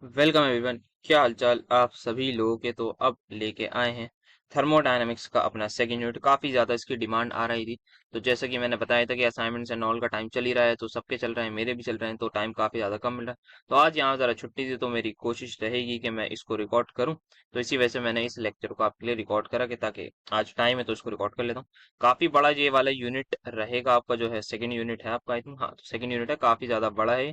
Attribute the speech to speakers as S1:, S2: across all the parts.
S1: Welcome everyone. क्या हालचाल आप सभी लोगों के। तो अब लेके आए हैं थर्मोडायनामिक्स का अपना सेकंड यूनिट। काफी ज्यादा इसकी डिमांड आ रही थी, तो जैसे कि मैंने बताया था कि असाइनमेंट्स एंड ऑल का टाइम चल ही रहा है, तो सबके चल रहे हैं, मेरे भी चल रहे हैं, तो टाइम काफी ज्यादा कम मिल रहा है। तो आज यहाँ जरा छुट्टी थी, तो मेरी कोशिश रहेगी कि मैं इसको रिकॉर्ड करूँ। तो इसी वजह से मैंने इस लेक्चर को आपके लिए रिकॉर्ड करा कि ताकि आज टाइम है तो इसको रिकॉर्ड कर लेता हूँ। काफी बड़ा ये वाला यूनिट रहेगा आपका, जो है सेकंड यूनिट है आपका, आई थिंक। हाँ, सेकंड यूनिट है, काफी ज्यादा बड़ा है।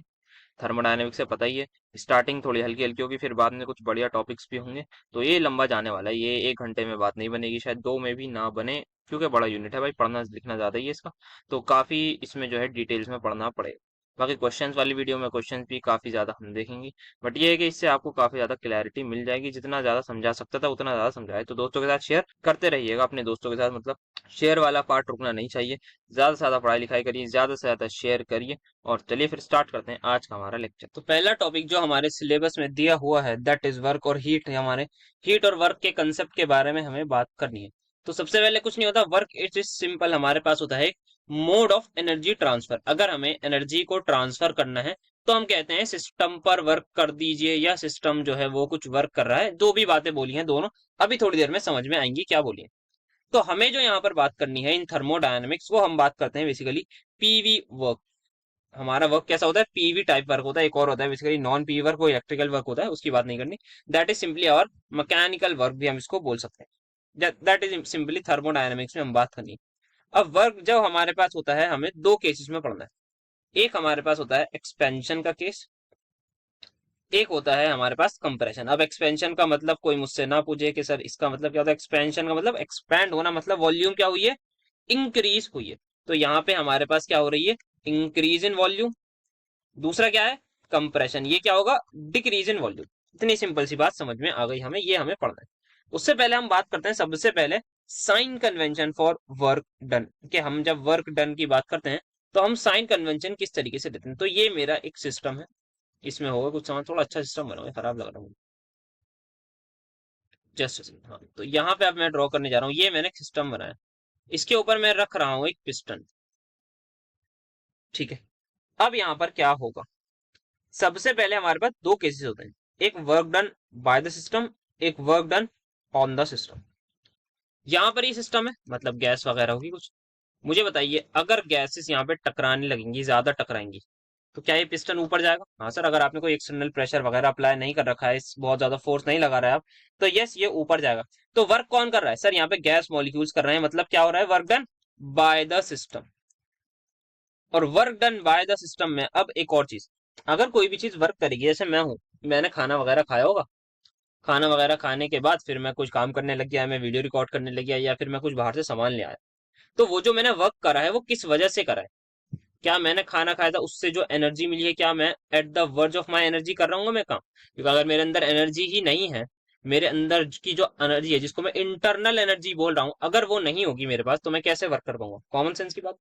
S1: थर्मोडायनेमिक्स से पता ही है, स्टार्टिंग थोड़ी हल्की हल्की होगी, फिर बाद में कुछ बढ़िया टॉपिक्स भी होंगे। तो ये लंबा जाने वाला है, ये 1 घंटे में बात नहीं बनेगी, शायद 2 में भी ना बने, क्योंकि बड़ा यूनिट है भाई, पढ़ना लिखना ज्यादा ही है इसका। तो काफी इसमें जो है डिटेल्स में पढ़ना पड़ेगा। बाकी क्वेश्चंस वाली वीडियो में क्वेश्चंस भी काफी ज्यादा हम देखेंगे, बट ये है कि इससे आपको काफी ज्यादा क्लैरिटी मिल जाएगी। जितना ज्यादा समझा सकता था उतना ज्यादा समझाए, तो दोस्तों के साथ शेयर करते रहिएगा, अपने दोस्तों के साथ, मतलब शेयर वाला पार्ट रुकना नहीं चाहिए। ज्यादा से ज्यादा पढ़ाई लिखाई करिए, ज्यादा से ज्यादा शेयर करिए। और चलिए फिर स्टार्ट करते हैं आज का हमारा लेक्चर। तो पहला टॉपिक जो हमारे सिलेबस में दिया हुआ है दैट इज वर्क और हीट है। हमारे हीट और वर्क के कंसेप्ट के बारे में हमें बात करनी है। तो सबसे पहले कुछ नहीं होता, वर्क इट इज सिंपल। हमारे पास होता है मोड ऑफ एनर्जी ट्रांसफर। अगर हमें एनर्जी को ट्रांसफर करना है तो हम कहते हैं सिस्टम पर वर्क कर दीजिए, या सिस्टम जो है वो कुछ वर्क कर रहा है। दो भी बातें बोली हैं दोनों, अभी थोड़ी देर में समझ में आएंगी क्या बोली है। तो हमें जो यहाँ पर बात करनी है इन थर्मोडायनेमिक्स, वो हम बात करते हैं बेसिकली पीवी वर्क। हमारा वर्क कैसा होता है, पीवी टाइप वर्क होता है। एक और होता है बेसिकली नॉन पीवी वर्क, वो इलेक्ट्रिकल वर्क होता है, उसकी बात नहीं करनी। दैट इज सिंपली और मैकेनिकल वर्क भी हम इसको बोल सकते हैं। दैट इज सिंपली थर्मोडायनेमिक्स में हम बात करनी है। अब वर्क जब हमारे पास होता है, हमें दो केसेस में पढ़ना है। एक हमारे पास होता है एक्सपेंशन का केस, एक होता है हमारे पास कंप्रेशन। अब एक्सपेंशन का मतलब कोई मुझसे ना पूछे कि सर इसका मतलब क्या होता है। एक्सपेंशन का मतलब एक्सपैंड होना, मतलब वॉल्यूम क्या हुई है, इंक्रीज हुई है। तो यहाँ पे हमारे पास क्या हो रही है, इंक्रीज इन वॉल्यूम। दूसरा क्या है, कंप्रेशन, ये क्या होगा, डिक्रीज इन वॉल्यूम। इतनी सिंपल सी बात समझ में आ गई हमें, ये हमें पढ़ना है। उससे पहले हम बात करते हैं सबसे पहले sign convention for work done. कि हम जब वर्क डन की बात करते हैं तो हम साइन कन्वेंशन किस तरीके से देते हैं। तो ये मेरा एक सिस्टम है, इसमें होगा कुछ समझ, थोड़ा अच्छा सिस्टम बना हुआ है, खराब लग रहा है जस्ट। हाँ, तो यहाँ पे अब मैं ड्रॉ करने जा रहा हूँ, ये मैंने सिस्टम बनाया, इसके ऊपर मैं रख रहा हूँ एक पिस्टन। ठीक है, अब यहाँ पर क्या होगा, सबसे पहले हमारे पास दो केसेस होते हैं, एक work done by the system, एक work done on the system. यहाँ पर ये सिस्टम है, मतलब गैस वगैरह होगी कुछ। मुझे बताइए, अगर गैसेस यहाँ पे टकराने लगेंगी, ज्यादा टकराएंगी, तो क्या ये पिस्टन ऊपर जाएगा। हाँ सर, अगर आपने कोई एक्सटर्नल प्रेशर वगैरह अप्लाई नहीं कर रखा है, बहुत ज्यादा फोर्स नहीं लगा रहा है आप, तो यस ये ऊपर जाएगा। तो वर्क कौन कर रहा है, सर यहाँ पे गैस मॉलिक्यूल्स कर रहे हैं, मतलब क्या हो रहा है, work done by the system. और work done by the system में अब एक और चीज, अगर कोई भी चीज वर्क करेगी, जैसे मैं हूं, मैंने खाना वगैरह खाया होगा, खाना वगैरह खाने के बाद फिर मैं कुछ काम करने लग गया, मैं वीडियो रिकॉर्ड करने लग गया, या फिर मैं कुछ बाहर से सामान ले आया, तो वो जो मैंने वर्क करा है वो किस वजह से करा है। क्या मैंने खाना खाया था, उससे जो एनर्जी मिली है, क्या मैं at the verge of my energy कर रहा हूँ मैं काम। क्योंकि अगर मेरे अंदर एनर्जी ही नहीं है, मेरे अंदर की जो एनर्जी है जिसको मैं इंटरनल एनर्जी बोल रहा हूँ, अगर वो नहीं होगी मेरे पास, तो मैं कैसे वर्क कर पाऊंगा। कॉमन सेंस की बात।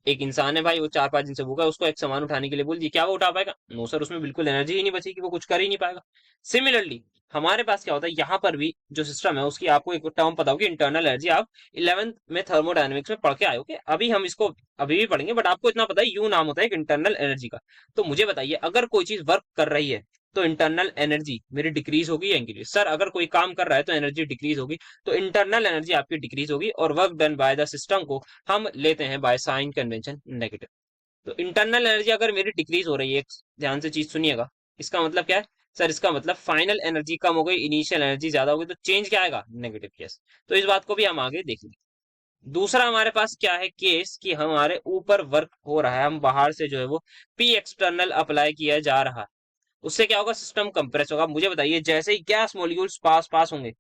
S1: एक इंसान है भाई, वो 4-5 दिन से भूखा है, उसको एक सामान उठाने के लिए बोल दिया, क्या वो उठा पाएगा, नो सर, उसमें बिल्कुल एनर्जी ही नहीं बचेगी, वो कुछ कर ही नहीं पाएगा। सिमिलरली हमारे पास क्या होता है, यहाँ पर भी जो सिस्टम है उसकी आपको एक टर्म पता होगी, इंटरनल एनर्जी। आप 11th में थर्मोडायनेमिक्स में पढ़ के आए हो, अभी हम इसको अभी भी पढ़ेंगे, बट आपको इतना पता है यू नाम होता है एक इंटरनल एनर्जी का। तो मुझे बताइए, अगर कोई चीज वर्क कर रही है तो इंटरनल एनर्जी मेरी डिक्रीज होगी या इंक्रीज। सर अगर कोई काम कर रहा है तो एनर्जी डिक्रीज होगी, तो इंटरनल एनर्जी आपकी डिक्रीज होगी, और work done by the system को हम लेते हैं बाय साइन कन्वेंशन नेगेटिव। तो इंटरनल एनर्जी अगर मेरी डिक्रीज हो रही है, ध्यान से चीज सुनिएगा, इसका मतलब क्या है, सर इसका मतलब फाइनल एनर्जी कम हो गई, इनिशियल एनर्जी ज्यादा हो गई, तो चेंज क्या आएगा, नेगेटिव केस। तो इस बात को भी हम आगे देखेंगे। दूसरा हमारे पास क्या है केस, कि हमारे ऊपर वर्क हो रहा है, हम बाहर से जो है वो पी एक्सटर्नल अप्लाई किया जा रहा है, उससे क्या होगा, सिस्टम कंप्रेस होगा। मुझे बताइए, जैसे ही गैस मॉलिक्यूल्स पास पास होंगे,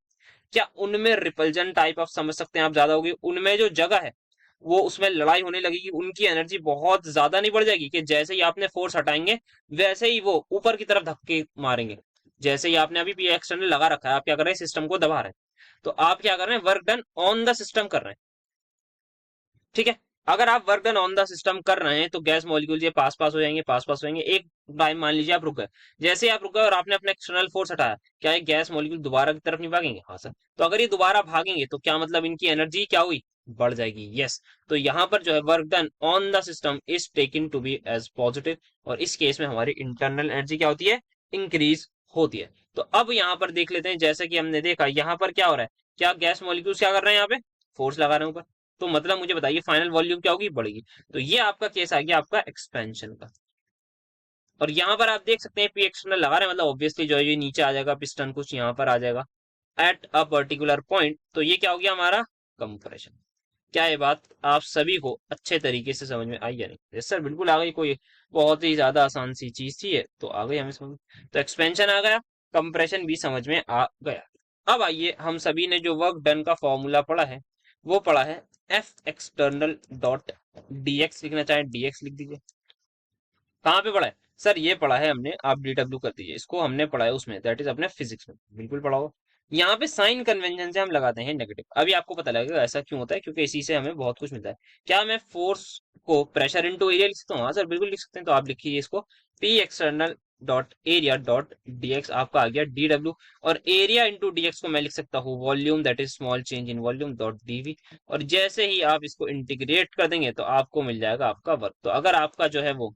S1: क्या उनमें रिपल्जन टाइप ऑफ समझ सकते हैं आप ज्यादा होगी, उनमें जो जगह है वो उसमें लड़ाई होने लगेगी, उनकी एनर्जी बहुत ज्यादा नहीं बढ़ जाएगी, कि जैसे ही आपने फोर्स हटाएंगे वैसे ही वो ऊपर की तरफ धक्के मारेंगे। जैसे ही आपने अभी पी एक्सटर्नल लगा रखा है, आप क्या कर रहे हैं, सिस्टम को दबा रहे हैं, तो आप क्या कर रहे हैं, work done on the system कर रहे हैं। ठीक है, अगर आप work done on the system कर रहे हैं तो गैस मॉलिक्यूल ये पास पास हो जाएंगे, पास पास हो जाएंगे। एक टाइम मान लीजिए आप रुक गए, जैसे ही आप रुक गए और आपने अपना एक्सटर्नल फोर्स हटाया, क्या ये गैस मॉलिक्यूल दोबारा की तरफ नहीं भागेंगे, हाँ सर। तो अगर ये दोबारा भागेंगे तो क्या मतलब, इनकी एनर्जी क्या हुई, बढ़ जाएगी, यस। तो यहाँ पर जो है work done on the system is taken to be as positive, और इस केस में हमारी इंटरनल एनर्जी क्या होती है, इंक्रीज होती है। तो अब यहाँ पर देख लेते हैं, जैसे कि हमने देखा यहाँ पर क्या हो रहा है, क्या गैस मॉलिक्यूल्स क्या कर रहे हैं, यहाँ पे फोर्स लगा रहे हैं ऊपर। तो मतलब मुझे बताइए फाइनल वॉल्यूम क्या होगी, बढ़ेगी। तो ये आपका केस आ गया आपका एक्सपेंशन का। और यहाँ पर आप देख सकते हैं पी एक्सटर्नल लगा रहे हैं, मतलब ऑब्वियसली जो है ये नीचे आ जाएगा, पिस्टन कुछ यहाँ पर आ जाएगा एट अ पर्टिकुलर पॉइंट। तो ये क्या हो गया हमारा कंप्रेशन। क्या ये बात आप सभी को अच्छे तरीके से समझ में आई या नहीं? यस सर, बिल्कुल आ गई। कोई बहुत ही ज्यादा आसान सी चीज थी ये, तो आ गई हमें समझ। तो एक्सपेंशन आ गया, कंप्रेशन भी समझ में आ गया। अब आइए हम सभी ने जो वर्क डन का फॉर्मूला पढ़ा है वो पढ़ा है F external dot D x, लिखना चाहे डी एक्स लिख दीजिए। कहाँ पे पढ़ा है सर? ये पढ़ा है हमने, आप डीडब्ल्यू कर दीजिए, इसको हमने पढ़ा है उसमें, दैट इज अपने फिजिक्स में, बिल्कुल पढ़ा हो। यहाँ पे साइन कन्वेंशन से हम लगाते हैं नेगेटिव। अभी आपको पता लगेगा ऐसा क्यों होता है, क्योंकि इसी से हमें बहुत कुछ मिलता है। क्या मैं फोर्स को प्रेशर इनटू एरिया लिख सकता हूँ? हाँ सर, बिल्कुल लिख सकते हैं। तो आप लिखिए इसको P external dot area dot dx, आपका आ गया डीडब्ल्यू। और एरिया इंटू डीएक्स को मैं लिख सकता हूँ volume, that is small change in volume dot dV. और जैसे ही आप इसको इंटीग्रेट कर देंगे तो आपको मिल जाएगा आपका वर्क। तो अगर आपका जो है वो,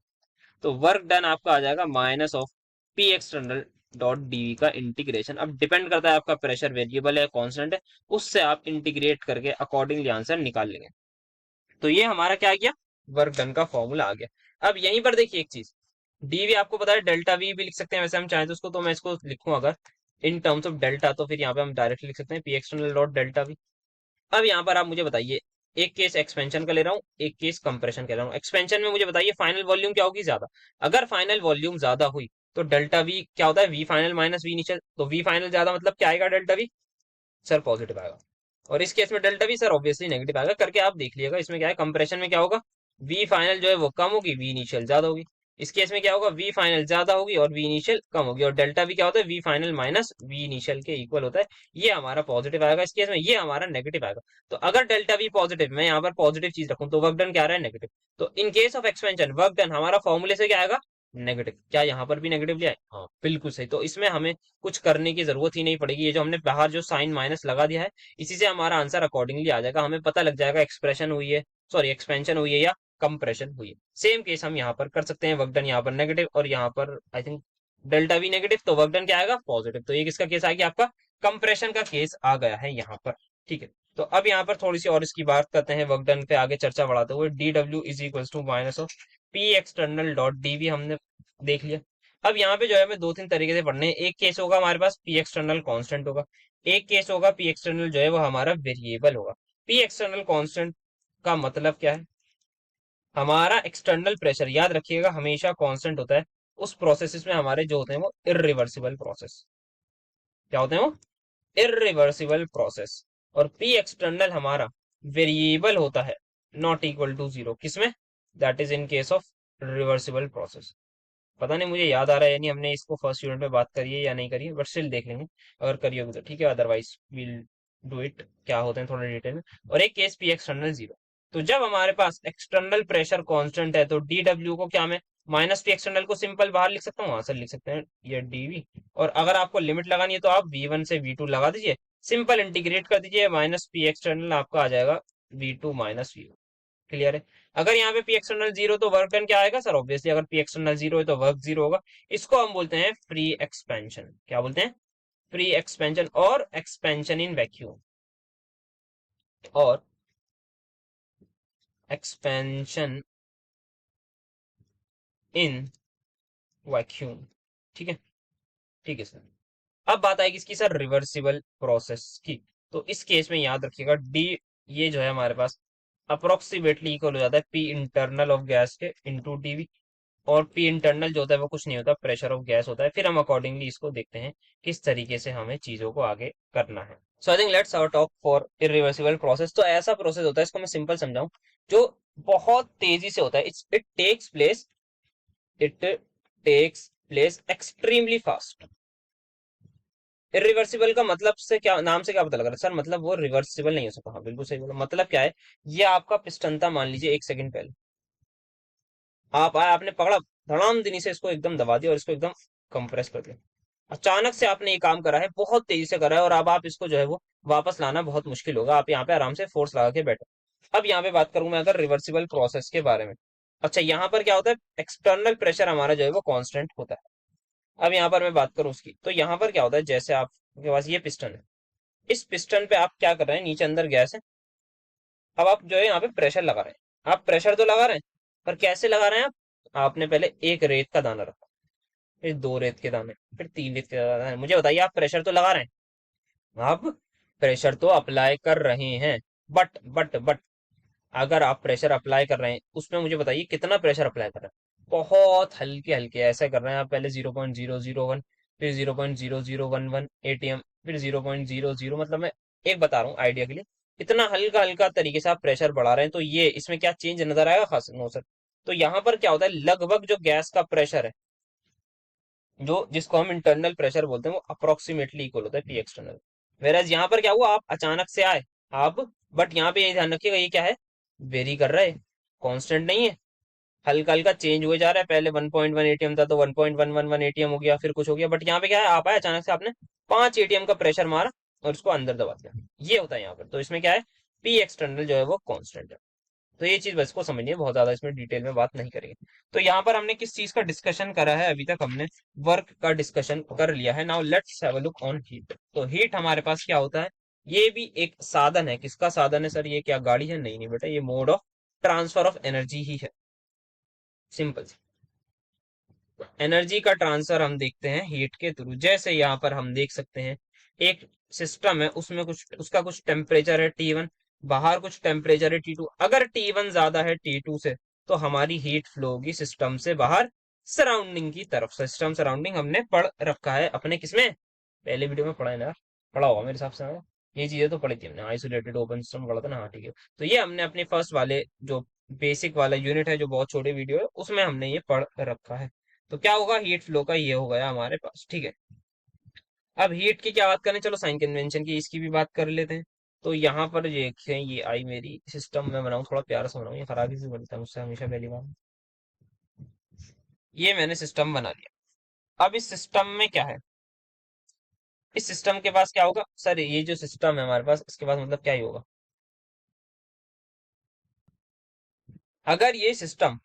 S1: तो वर्क डन आपका आ जाएगा minus of P external dot DV का इंटीग्रेशन। अब डिपेंड करता है आपका प्रेशर वेरिएबल है कांस्टेंट है, उससे आप इंटीग्रेट करके अकॉर्डिंगली आंसर निकाल लेंगे। तो ये हमारा क्या आ गया, वर्क डन का फॉर्मूला आ गया। अब यहीं पर देखिए एक चीज, डीवी आपको पता है डेल्टा वी भी लिख सकते हैं वैसे हम चाहें तो उसको, तो मैं इसको लिखूं अगर इन टर्म्स ऑफ डेल्टा, तो फिर यहाँ पे हम डायरेक्टली लिख सकते हैं P external dot delta we. अब यहाँ पर आप मुझे बताइए, एक केस एक्सपेंशन का ले रहा हूँ, एक केस कंप्रेशन का ले रहा हूँ। एक्सपेंशन में मुझे बताइए फाइनल वॉल्यूम क्या होगी, ज्यादा। अगर फाइनल वॉल्यूम ज्यादा हुई तो डेल्टा वी क्या होता है, V final minus V initial. तो वी फाइनल ज्यादा मतलब क्या आएगा, डेल्टा वी सर पॉजिटिव आएगा। और इस केस में delta we sir obviously negative आएगा। करके आप देख लीजिएगा इसमें क्या है, कंप्रेशन में क्या होगा, वी फाइनल जो है वो कम होगी, वी इनिशियल ज्यादा होगी। इस केस में क्या होगा, वी फाइनल ज्यादा होगी और वी इनिशियल कम होगी। और डेल्टा वी क्या होता है, V final minus V initial के इक्वल होता है। ये हमारा पॉजिटिव आएगा इस केस में, ये हमारा नेगेटिव आएगा। तो अगर डेल्टा वी पॉजिटिव, मैं यहाँ पर पॉजिटिव चीज रखूं, तो वर्क डन क्या आ रहा है, नेगेटिव। तो इन case of expansion work done हमारा फॉर्मूले से क्या आएगा, नेगेटिव। क्या यहाँ पर भी नेगेटिव लिया है? हाँ बिल्कुल सही। तो इसमें हमें कुछ करने की जरूरत ही नहीं पड़ेगी। ये जो हमने बाहर जो साइन माइनस लगा दिया है, इसी से हमारा आंसर अकॉर्डिंगली आ जाएगा। हमें पता लग जाएगा एक्सप्रेशन हुई है, सॉरी एक्सपेंशन हुई है या कंप्रेशन हुई है। सेम केस हम यहाँ पर कर सकते हैं, वर्क डन यहाँ पर नेगेटिव और यहाँ पर I think delta we negative, तो वर्क डन क्या आएगा, पॉजिटिव। तो ये किसका केस आ गया, आपका कंप्रेशन का केस आ गया है यहाँ पर। ठीक है, तो अब यहाँ पर थोड़ी सी और इसकी बात करते हैं वर्क डन पे आगे चर्चा बढ़ाते हुए। D W is equal to minus of P external dot dV हमने देख लिया। अब यहाँ पे जो है हमें दो तीन तरीके से पढ़ने हैं। एक केस होगा हमारे पास पी एक्सटर्नल कांस्टेंट होगा, एक केस होगा पी एक्सटर्नल जो है वो हमारा वेरिएबल होगा। पी एक्सटर्नल कांस्टेंट का मतलब क्या है, हमारा एक्सटर्नल प्रेशर याद रखिएगा हमेशा कांस्टेंट होता है उस प्रोसेसेस में हमारे जो होते हैं वो इरिवर्सिबल प्रोसेस। क्या होते हैं वो, इरिवर्सिबल प्रोसेस। और पी एक्सटर्नल हमारा वेरिएबल होता है नॉट इक्वल टू जीरो, किसमें, that is in case of reversible process. पता नहीं मुझे याद आ रहा है यानी हमने इसको फर्स्ट यूनिट में बात करी है या नहीं करी है, बट स्टिल देख लेंगे। अगर करी होगी तो ठीक है, अदरवाइज विल डू इट, क्या होते हैं थोड़ा डिटेल में। और एक केस पी एक्सटर्नल जीरो। तो जब हमारे पास एक्सटर्नल प्रेशर कांस्टेंट है तो डी डब्ल्यू को क्या मैं माइनस पी एक्सटर्नल को सिंपल बाहर लिख सकता हूँ, हाँ सर लिख सकते हैं, ये डीवी। और अगर आपको लिमिट लगानी है तो आप वी वन से वी टू लगा दीजिए, सिंपल इंटीग्रेट कर दीजिए, माइनस पी एक्सटर्नल आपका आ जाएगा V two minus V. Clear है। अगर यहाँ पे पी एक्सटर्नल जीरो तो वर्क डन क्या आएगा सर, ऑब्वियसली अगर पी एक्सटर्नल जीरो है तो वर्क जीरो होगा। इसको हम बोलते हैं फ्री एक्सपेंशन। क्या बोलते हैं, फ्री एक्सपेंशन और एक्सपेंशन इन वैक्यूम, और एक्सपेंशन इन वैक्यूम। ठीक है, ठीक है सर। अब बात आएगी इसकी सर रिवर्सिबल प्रोसेस की। तो इस केस में याद रखिएगा डी, ये जो है हमारे पास अप्रोक्सीमेटली इक्वल हो जाता है पी इंटरनल ऑफ गैस के इंटू डीवी। और पी इंटरनल जो होता है वो कुछ नहीं होता, प्रेशर ऑफ गैस होता है। फिर हम अकॉर्डिंगली इसको देखते हैं किस तरीके से हमें चीजों को आगे करना है। So I think let's our talk for irreversible process. तो ऐसा प्रोसेस होता है, इसको मैं सिंपल समझाऊं, जो बहुत तेजी से होता है। It takes place extremely fast. Irreversible का मतलब से क्या, नाम से क्या पता लग रहा है सर, मतलब वो रिवर्सिबल नहीं हो सकता। हाँ बिल्कुल सही बोला। मतलब क्या है, ये आपका पिस्टन था, मान लीजिए एक सेकंड पहले आप आए, आपने पकड़ा, धड़ाम दिनी से इसको एकदम दबा दिया और इसको एकदम कंप्रेस कर दिया। अचानक से आपने ये काम करा है, बहुत तेजी से करा है, और अब आप इसको जो है वो वापस लाना बहुत मुश्किल होगा। आप यहाँ पे आराम से फोर्स लगा के बैठो। अब यहाँ पे बात करूं मैं अगर रिवर्सिबल प्रोसेस के बारे में। अच्छा, यहाँ पर क्या होता है, एक्सटर्नल प्रेशर हमारा जो है वो कांस्टेंट होता है, अब यहाँ पर मैं बात करूँ उसकी, तो यहाँ पर क्या होता है, जैसे आपके पास ये पिस्टन है, इस पिस्टन पे आप क्या कर रहे हैं, नीचे अंदर गैस है। अब आप जो है यहाँ पे प्रेशर लगा रहे हैं, आप प्रेशर तो लगा रहे हैं, पर कैसे लगा रहे हैं आप? आपने पहले एक रेत का दाना रखा, फिर दो रेत के दाने, फिर तीन रेत के दाने। मुझे बताइए, आप प्रेशर तो लगा रहे हैं, आप प्रेशर तो अप्लाई कर रहे हैं। बट अगर आप प्रेशर अप्लाई कर रहे हैं, उसमें मुझे बताइए कितना प्रेशर अप्लाई कर रहे हैं? बहुत हल्के हल्के ऐसे कर रहे हैं आप। पहले 0.001, फिर 0.0011 एटीएम, फिर 0.00, मतलब मैं एक बता रहा हूँ आइडिया के लिए, इतना हल्का हल्का तरीके से आप प्रेशर बढ़ा रहे हैं। तो ये इसमें क्या चेंज नजर आएगा? खास नो सर। तो यहाँ पर क्या होता है, लगभग जो गैस का प्रेशर है, जो जिसको हम इंटरनल प्रेशर बोलते हैं, वो अप्रोक्सीमेटली इक्वल होता है पी एक्सटर्नल। वेराज यहाँ पर क्या हुआ, आप अचानक से आए आप, बट यहाँ पे ये ध्यान रखिएगा, ये क्या है, वेरी कर रहा है, कांस्टेंट नहीं है, हल्का हल्का चेंज हुए जा रहा है। पहले 1.1 एटीएम था तो 1.111 एटीएम हो गया, फिर कुछ हो गया, बट यहाँ पे क्या है, आप आए अचानक से, आपने 5 एटीएम का प्रेशर मारा और उसको अंदर दबा दिया। ये होता है यहाँ पर। तो इसमें क्या है, पी एक्सटर्नल जो है वो कांस्टेंट है। तो ये चीज बस को समझिए, बहुत ज्यादा इसमें डिटेल में बात नहीं करेंगे। तो यहाँ पर हमने किस चीज का डिस्कशन करा है, अभी तक हमने वर्क का डिस्कशन कर लिया है। Now let's have a look on heat. तो हीट हमारे पास क्या होता है, ये भी एक साधन है। किसका साधन है सर? ये क्या गाड़ी है? नहीं नहीं बेटा, ये mode of transfer of energy ही है, सिंपल। एनर्जी का ट्रांसफर हम देखते हैं हीट के थ्रू। जैसे यहाँ पर हम देख सकते हैं, एक सिस्टम है, उसमें कुछ उसका कुछ टेम्परेचर है T1, बाहर कुछ टेम्परेचर है T2। अगर T1 ज्यादा है T2 से, तो हमारी हीट फ्लो होगी सिस्टम से बाहर सराउंडिंग की तरफ। सिस्टम सराउंडिंग हमने पढ़ रखा है अपने किसमें, पहले वीडियो में पढ़ा है ना, पढ़ा होगा मेरे हिसाब से। हाँ, ये चीजें तो पढ़ी थी हमने, आइसोलेटेड ओपन सिस्टम पढ़ा था ना। हाँ ठीक है। तो ये हमने अपने फर्स्ट वाले जो बेसिक वाला यूनिट है, जो बहुत छोटे वीडियो है, उसमें हमने ये पढ़ रखा है। तो क्या होगा, हीट फ्लो का ये हो गया हमारे पास, ठीक है। अब हीट की क्या बात करें, चलो साइन कन्वेंशन की इसकी भी बात कर लेते हैं। तो यहाँ पर ये देखें, ये आई मेरी सिस्टम में बनाऊं, थोड़ा प्यारा सा बनाऊं, ये खराबी से बनता है मुझसे हमेशा, पहली बार। ये मैंने सिस्टम बना लिया। अब इस सिस्टम में क्या है, इस सिस्टम के पास क्या होगा सर, ये जो सिस्टम है हमारे पास, इसके पास मतलब क्या ही होगा, अगर ये सिस्टम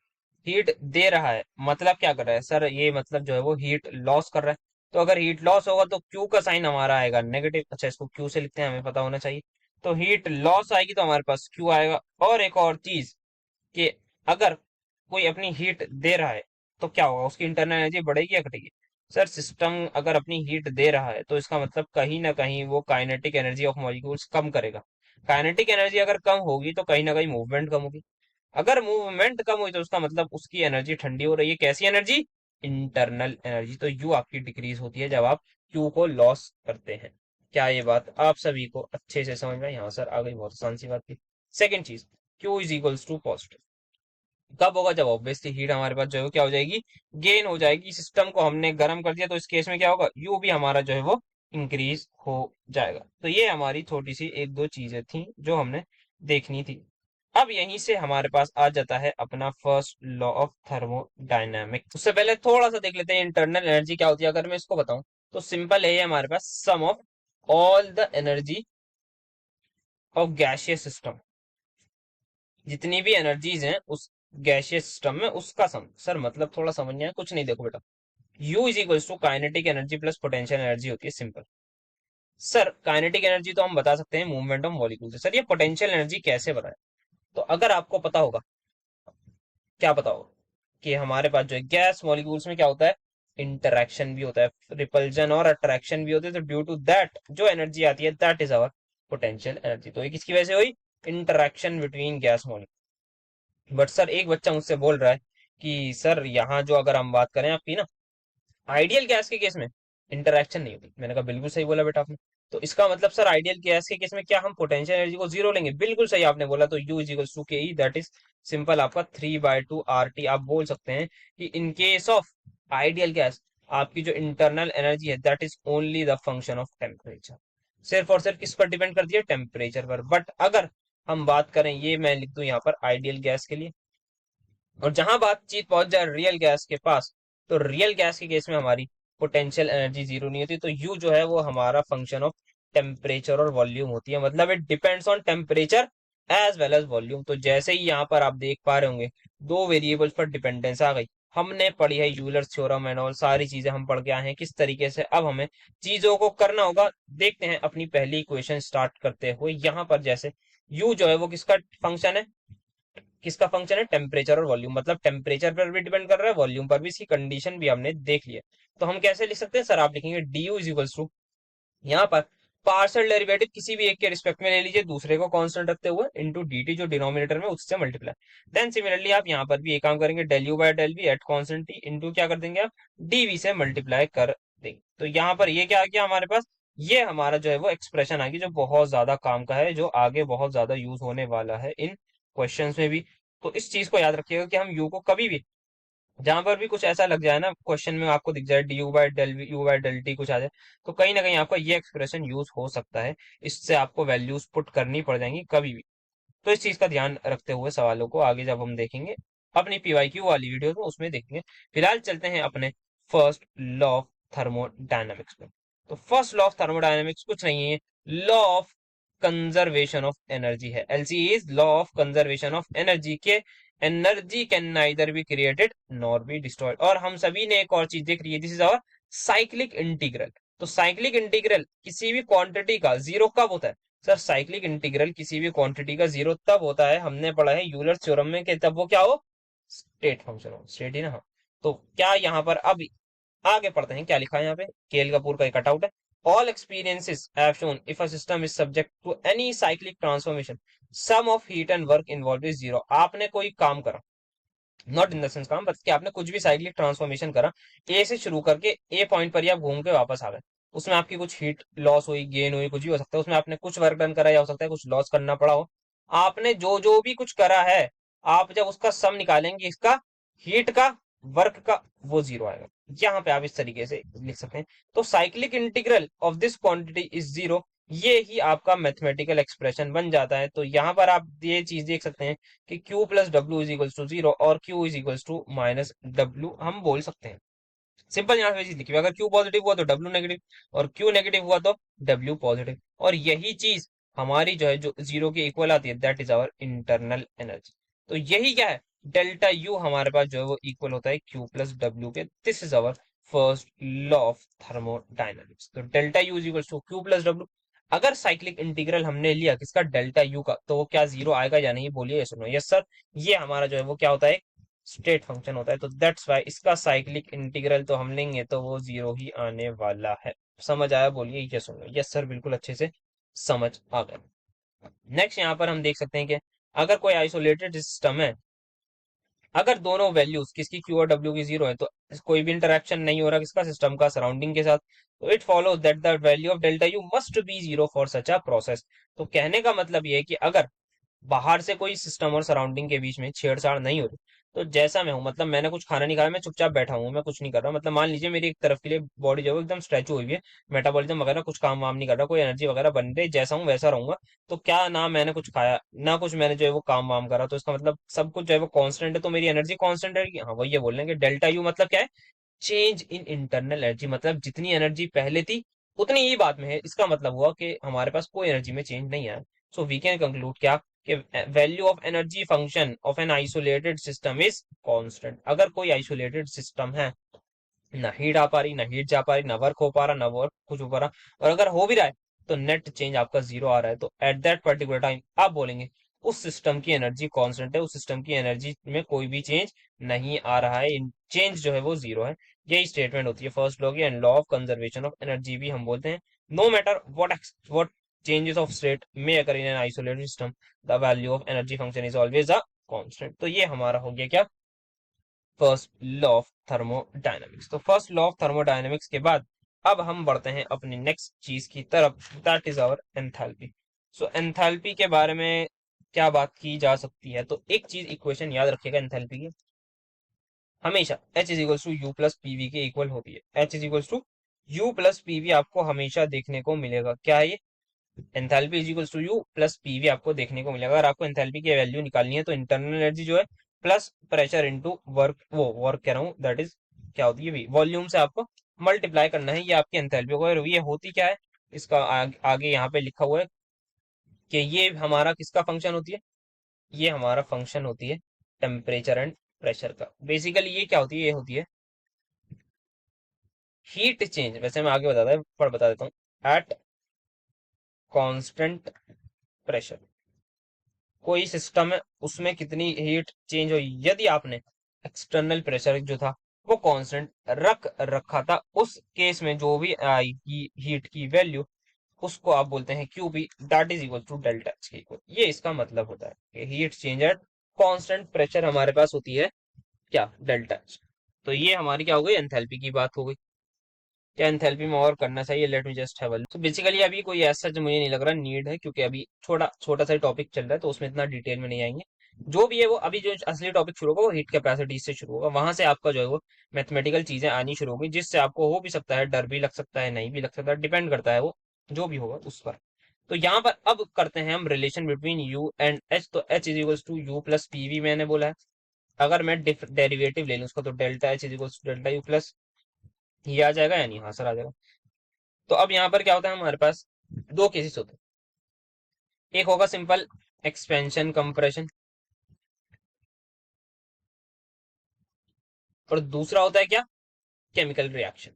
S1: हीट दे रहा है, मतलब क्या कर रहा है सर, ये मतलब जो है वो हीट लॉस कर रहा है। तो अगर हीट लॉस होगा तो क्यू का साइन हमारा आएगा नेगेटिव। अच्छा, इसको क्यू से लिखते हैं, हमें पता होना चाहिए। तो हीट लॉस आएगी तो हमारे पास क्यू आएगा। और एक और चीज, कि अगर कोई अपनी हीट दे रहा है, तो क्या होगा, उसकी इंटरनल एनर्जी बढ़ेगी या घटेगी? सर सिस्टम अगर अपनी हीट दे रहा है, तो इसका मतलब कहीं ना कहीं वो काइनेटिक एनर्जी ऑफ मॉलिक्यूल्स कम करेगा। काइनेटिक एनर्जी अगर कम होगी तो कहीं ना कहीं मूवमेंट कम होगी। अगर मूवमेंट कम हुई तो उसका मतलब उसकी एनर्जी ठंडी हो रही है। कैसी एनर्जी? Internal energy. तो यू आपकी डिक्रीज होती है जब आप क्यू को लॉस करते हैं। क्या ये बात आप सभी को अच्छे से समझ में आई? हाँ सर, आ गई, बहुत आसान सी बात थी। सेकेंड चीज, Q is equals to positive कब होगा, जब ऑब्वियसली हीट हमारे पास जो है वो क्या हो जाएगी, गेन हो जाएगी। सिस्टम को हमने गर्म कर दिया, तो इस केस में क्या होगा, यू भी हमारा जो है वो इंक्रीज हो जाएगा। तो ये हमारी छोटी सी एक दो चीजें थी जो हमने देखनी थी। अब यहीं से हमारे पास आ जाता है अपना फर्स्ट लॉ ऑफ थर्मोडायनामिक्स। उससे पहले थोड़ा सा देख लेते हैं इंटरनल एनर्जी क्या होती है। अगर मैं इसको बताऊं तो सिंपल है, ये हमारे पास sum of all the energy of gaseous system, जितनी भी एनर्जीज हैं उस गैशियस सिस्टम में, उसका सम। सर मतलब थोड़ा समझ नहीं आया, कुछ नहीं, देखो बेटा, U is equals to kinetic energy plus potential energy होती है, सिंपल। सर काइनेटिक एनर्जी तो हम बता सकते हैं मूवमेंट ऑफ मॉलिक्यूल से, सर ये पोटेंशियल एनर्जी कैसे बताएं? तो अगर आपको पता होगा, क्या पता होगा, कि हमारे पास जो है गैस मॉलिक्यूल्स में क्या होता है, इंटरैक्शन भी होता है, रिपल्जन और अट्रैक्शन भी होते हैं। तो ड्यू टू दैट जो एनर्जी आती है, that is our potential energy. तो ये किसकी वजह से हुई? Interaction between gas molecule. But sir एक बच्चा मुझसे बोल रहा है कि सर यहाँ जो अगर हम बात करें आपकी ना, आइडियल गैस के केस में इंटरैक्शन नहीं होती। मैंने कहा बिल्कुल सही बोला बेटा आपने। तो इसका मतलब सर आइडियल गैस के केस में क्या हम पोटेंशियल एनर्जी को जीरो लेंगे? बिल्कुल सही आपने बोला। तो यू इज इक्वल टू के ई, दैट इज सिंपल आपका 3/2 RT। आप बोल सकते हैं कि इन केस ऑफ आइडियल गैस, आपकी जो इंटरनल एनर्जी है, that is only the function of temperature. सिर्फ और सिर्फ किस पर डिपेंड करती है? टेम्परेचर पर। बट अगर हम बात करें, ये मैं लिख दूं यहाँ पर आइडियल गैस के लिए, और जहां बातचीत पहुंच जाए रियल गैस के पास, तो रियल गैस के केस में हमारी पोटेंशियल एनर्जी जीरो नहीं होती। तो यू जो है वो हमारा फंक्शन ऑफ टेम्परेचर और वॉल्यूम होती है, मतलब it depends on temperature as well as volume. तो जैसे ही यहाँ पर आप देख पा रहे होंगे, दो वेरिएबल्स पर डिपेंडेंस आ गई। हमने पढ़ी है यूलर्स थ्योरम एंड ऑल सारी चीजें हम पढ़ के आए हैं किस तरीके से। अब हमें चीजों को करना होगा। देखते हैं अपनी पहली इक्वेशन स्टार्ट करते हुए। यहाँ पर जैसे यू जो है वो किसका फंक्शन है, किसका फंक्शन है, टेम्परेचर और वॉल्यूम। मतलब टेम्परेचर पर भी डिपेंड कर रहा है, वॉल्यूम पर भी। इसकी कंडीशन भी हमने देख लिया। तो हम कैसे लिख सकते हैं सर, आप लिखेंगे d U is equals to, यहाँ पर पार्शियल डेरिवेटिव किसी भी एक के रिस्पेक्ट में ले लीजिए, दूसरे को कांस्टेंट रखते हुए, इनटू dt जो डिनोमिनेटर में उससे मल्टीप्लाई। देन सिमिलरली आप यहाँ पर भी एक काम करेंगे, del U by del V at constant T into क्या कर देंगे आप, dv से मल्टीप्लाई कर देंगे। तो यहाँ पर ये क्या आ गया हमारे पास, ये हमारा जो है वो एक्सप्रेशन आ गई जो बहुत ज्यादा काम का है, जो आगे बहुत ज्यादा यूज होने वाला है इन क्वेश्चंस में भी। तो इस चीज को याद रखिएगा कि हम यू को कभी भी, जहां पर भी कुछ ऐसा लग जाए ना क्वेश्चन में, आपको दिख जाए d U by del U by del T कुछ आ जाए, तो कहीं ना कहीं आपका ये एक्सप्रेशन यूज हो सकता है। इससे आपको वैल्यूज पुट करनी पड़ जाएंगी कभी भी। तो इस चीज का ध्यान रखते हुए सवालों को आगे जब हम देखेंगे अपनी पीवाईक्यू वाली वीडियो में, उसमें देखेंगे। फिलहाल चलते हैं अपने फर्स्ट लॉ ऑफ थर्मोडायनेमिक्स में। तो फर्स्ट लॉ ऑफ थर्मोडायनेमिक्स कुछ नहीं है, law of conservation of energy है। LC is law of conservation of energy के energy can neither be created nor be destroyed. और हम सभी ने एक और चीज देख रही है, this is our cyclic integral. तो साइक्लिक इंटीग्रल किसी भी क्वांटिटी का जीरो कब होता है सर, साइक्लिक इंटीग्रल किसी भी क्वांटिटी का जीरो तब होता है, हमने पढ़ा है यूलर थ्योरम में, कि तब वो क्या हो, स्टेट फंक्शन हो, स्टेट ही ना। हाँ, तो क्या यहाँ पर अब आगे पढ़ते हैं क्या लिखा है यहाँ पे, केएल कपूर का एक कटआउट है। All experiences have shown if a system is subject to any cyclic transformation sum of heat and work involve is zero. आपने कोई काम करा, नॉट इन द सेंस काम, बस कि आपने कुछ भी साइक्लिक ट्रांसफॉर्मेशन करा, ए से शुरू करके ए पॉइंट पर ही आप घूम के वापस आ गए, उसमें आपकी कुछ हीट लॉस हुई, गेन हुई, कुछ भी हो सकता है, उसमें आपने कुछ वर्क डन करा, या हो सकता है कुछ लॉस करना पड़ा हो। आपने जो जो भी कुछ करा है, आप जब उसका सम निकालेंगे, इसका हीट का, वर्क का, वो जीरो आएगा। यहाँ पे आप इस तरीके से लिख सकते हैं। तो cyclic integral of this quantity is zero, ये ही आपका मैथमेटिकल एक्सप्रेशन बन जाता है। तो यहाँ पर आप ये चीज देख सकते हैं कि Q plus W is equals to zero और Q is equals to minus W हम बोल सकते हैं। सिंपल यहाँ पे चीज लिखिए, अगर Q पॉजिटिव हुआ तो डब्ल्यू नेगेटिव, और Q नेगेटिव हुआ तो डब्ल्यू पॉजिटिव। और यही चीज हमारी जो है जो जीरो के इक्वल आती है, that is our internal energy. तो यही क्या है, डेल्टा यू हमारे पास जो है वो इक्वल होता है Q प्लस डब्ल्यू के। This is our first law of thermodynamics. तो delta U is equal to Q plus W. अगर साइक्लिक इंटीग्रल हमने लिया किसका, डेल्टा यू का, तो वो क्या जीरो आएगा या नहीं, बोलिए यस नो। यस सर, ये हमारा जो है वो क्या होता है, स्टेट फंक्शन होता है। तो दैट्स वाई इसका साइक्लिक इंटीग्रल तो हम लेंगे तो वो जीरो ही आने वाला है। समझ आया, बोलिए यस नो। यस सर, बिल्कुल अच्छे से समझ आ गया। नेक्स्ट यहाँ पर हम देख सकते हैं कि अगर कोई आइसोलेटेड सिस्टम है, अगर दोनों वैल्यूज किसकी Q और W की जीरो है, तो कोई भी इंटरेक्शन नहीं हो रहा किसका, सिस्टम का सराउंडिंग के साथ, तो it follows that the value of delta U must be zero for such a process. तो कहने का मतलब ये है कि अगर बाहर से कोई सिस्टम और सराउंडिंग के बीच में छेड़छाड़ नहीं हो रही, तो जैसा मैं हूं, मतलब मैंने कुछ खाना नहीं खाया, मैं चुपचाप बैठा हूं, मैं कुछ नहीं कर रहा, मतलब मान लीजिए मेरी एक तरफ के लिए बॉडी जो है वो एकदम स्ट्रेचू हुई है, मेटाबॉलिज्म वगैरह कुछ काम वाम नहीं कर रहा, कोई एनर्जी वगैरह बन रही, जैसा हूं वैसा रहूंगा। तो क्या ना मैंने कुछ खाया ना कुछ मैंने जो है वो काम वाम करा, तो इसका मतलब सब कुछ जो है वो कांस्टेंट है, तो मेरी एनर्जी कांस्टेंट रहेगी। हाँ, वही ये बोल रहे हैं कि डेल्टा यू मतलब क्या है, चेंज इन इंटरनल एनर्जी। मतलब जितनी एनर्जी पहले थी उतनी ही बाद में है, इसका मतलब हुआ कि हमारे पास कोई एनर्जी में चेंज नहीं आया। सो वी कैन कंक्लूड क्या, कि value of energy function of an isolated system is constant. अगर कोई आइसोलेटेड सिस्टम है, ना हीट आ पा रही, ना हीट जा पा रही, ना वर्क हो पा रहा, ना वर्क कुछ हो पा रहा, और अगर हो भी रहा है तो नेट चेंज आपका जीरो आ रहा है, तो एट दैट पर्टिकुलर टाइम आप बोलेंगे उस सिस्टम की एनर्जी कांस्टेंट है, उस सिस्टम की एनर्जी में कोई भी चेंज नहीं आ रहा है, चेंज जो है वो जीरो है। यही स्टेटमेंट होती है फर्स्ट लॉ की। And law of conservation of energy भी हम बोलते हैं, no matter what changes of state may occur in an isolated system, the value of energy function is always a constant। तो ये हमारा हो गया क्या, फर्स्ट लॉ ऑफ थर्मोडायनेमिक्स। तो फर्स्ट लॉ ऑफ थर्मोडायनेमिक्स के बाद अब हम बढ़ते हैं अपनी नेक्स्ट चीज की तरफ, that is our enthalpy. So enthalpy के बारे में क्या बात की जा सकती है, तो एक चीज इक्वेशन याद रखिएगा एंथैल्पी की, हमेशा H is equals to U plus PV के इक्वल होती है। H is equals to U plus PV आपको हमेशा देखने को मिलेगा। क्या है ये, enthalpy is equals to U plus PV आपको देखने को मिलेगा। अगर आपको एंथैल्पी की वैल्यू निकालनी है तो इंटरनल एनर्जी जो है प्लस प्रेशर इनटू वर्क, वो वर्क कह रहा हूँ, दैट इज क्या होती है, वॉल्यूम से आपको मल्टीप्लाई करना है, ये आपकी एंथैल्पी होगा। और ये होती क्या है, इसका आगे यहाँ पे लिखा हुआ है कि ये हमारा किसका फंक्शन होती है, ये हमारा फंक्शन होती है टेम्परेचर एंड प्रेशर का। बेसिकली ये क्या होती है, ये होती है हीट चेंज। वैसे मैं आगे बता देता हूँ। एट कांस्टेंट प्रेशर, कोई सिस्टम है उसमें कितनी हीट चेंज हुई, यदि आपने एक्सटर्नल प्रेशर जो था वो कांस्टेंट रखा था, उस केस में जो भी आएगी हीट की वैल्यू उसको आप बोलते हैं Qp, that is equal to delta H के इक्वल। ये इसका मतलब होता है कि heat change at constant pressure हमारे पास होती है क्या, डेल्टा एच। तो ये हमारी क्या हो गई, एंथैल्पी की बात हो गई। क्या एंथैल्पी में और करना चाहिए, let me just have a look. तो बेसिकली अभी कोई ऐसा जो मुझे नहीं लग रहा नीड है, क्योंकि अभी छोटा छोटा सा टॉपिक चल रहा है तो उसमें इतना डिटेल में नहीं आएंगे। जो भी है वो अभी जो असली टॉपिक शुरू होगा वो हीट कैपेसिटी से शुरू होगा, वहां से आपका जो है वो मैथमेटिकल चीजें आनी शुरू होगी, जिससे आपको हो भी सकता है, डर भी लग सकता है, नहीं भी लग सकता है, डिपेंड करता है वो जो भी होगा उस पर। तो यहाँ पर अब करते हैं हम relation between U and H. तो H is equals to U plus PV मैंने बोला है। अगर मैं डेरिवेटिव ले लूँ उसका, तो delta H is equals to delta U plus, ये आ जाएगा या नहीं, हाँ सर आ जाएगा। तो अब यहाँ पर क्या होता है, हमारे पास दो केसेस होते हैं। एक होगा सिंपल एक्सपेंशन कंप्रेशन, और दूसरा होता है क्या, केमिकल रिएक्शन।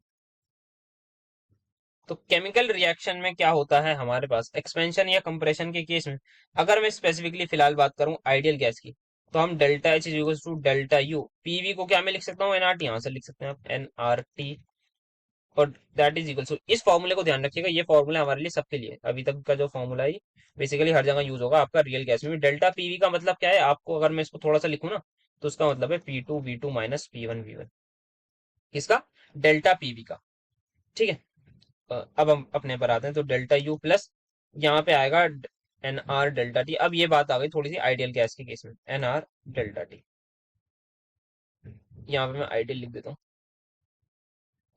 S1: तो केमिकल रिएक्शन में क्या होता है हमारे पास, एक्सपेंशन या कंप्रेशन के केस में, अगर मैं स्पेसिफिकली फिलहाल बात करूं आइडियल गैस की, तो हम delta H is equal to delta U, PV को क्या मैं लिख सकता हूँ, एनआरटी, यहां से लिख सकते हैं आप एनआरटी, और दैट इज इक्वल टू, इस फॉर्मूले को ध्यान रखिएगा, ये फॉर्मूला हमारे लिए सबके लिए, अभी तक का जो फॉर्मूला है बेसिकली हर जगह यूज होगा आपका रियल गैस में भी। डेल्टा पीवी का मतलब क्या है आपको, अगर मैं इसको थोड़ा सा लिखूं ना, तो उसका मतलब है P two V two minus P one V one, किसका, डेल्टा पीवी का। ठीक है। अब हम अपने पर आते हैं, तो डेल्टा यू प्लस यहाँ पे आएगा एन आर डेल्टा टी। अब ये बात आ गई थोड़ी सी आइडियल गैस के केस में, एन आर डेल्टा टी, यहाँ पे मैं आइडियल लिख देता हूँ।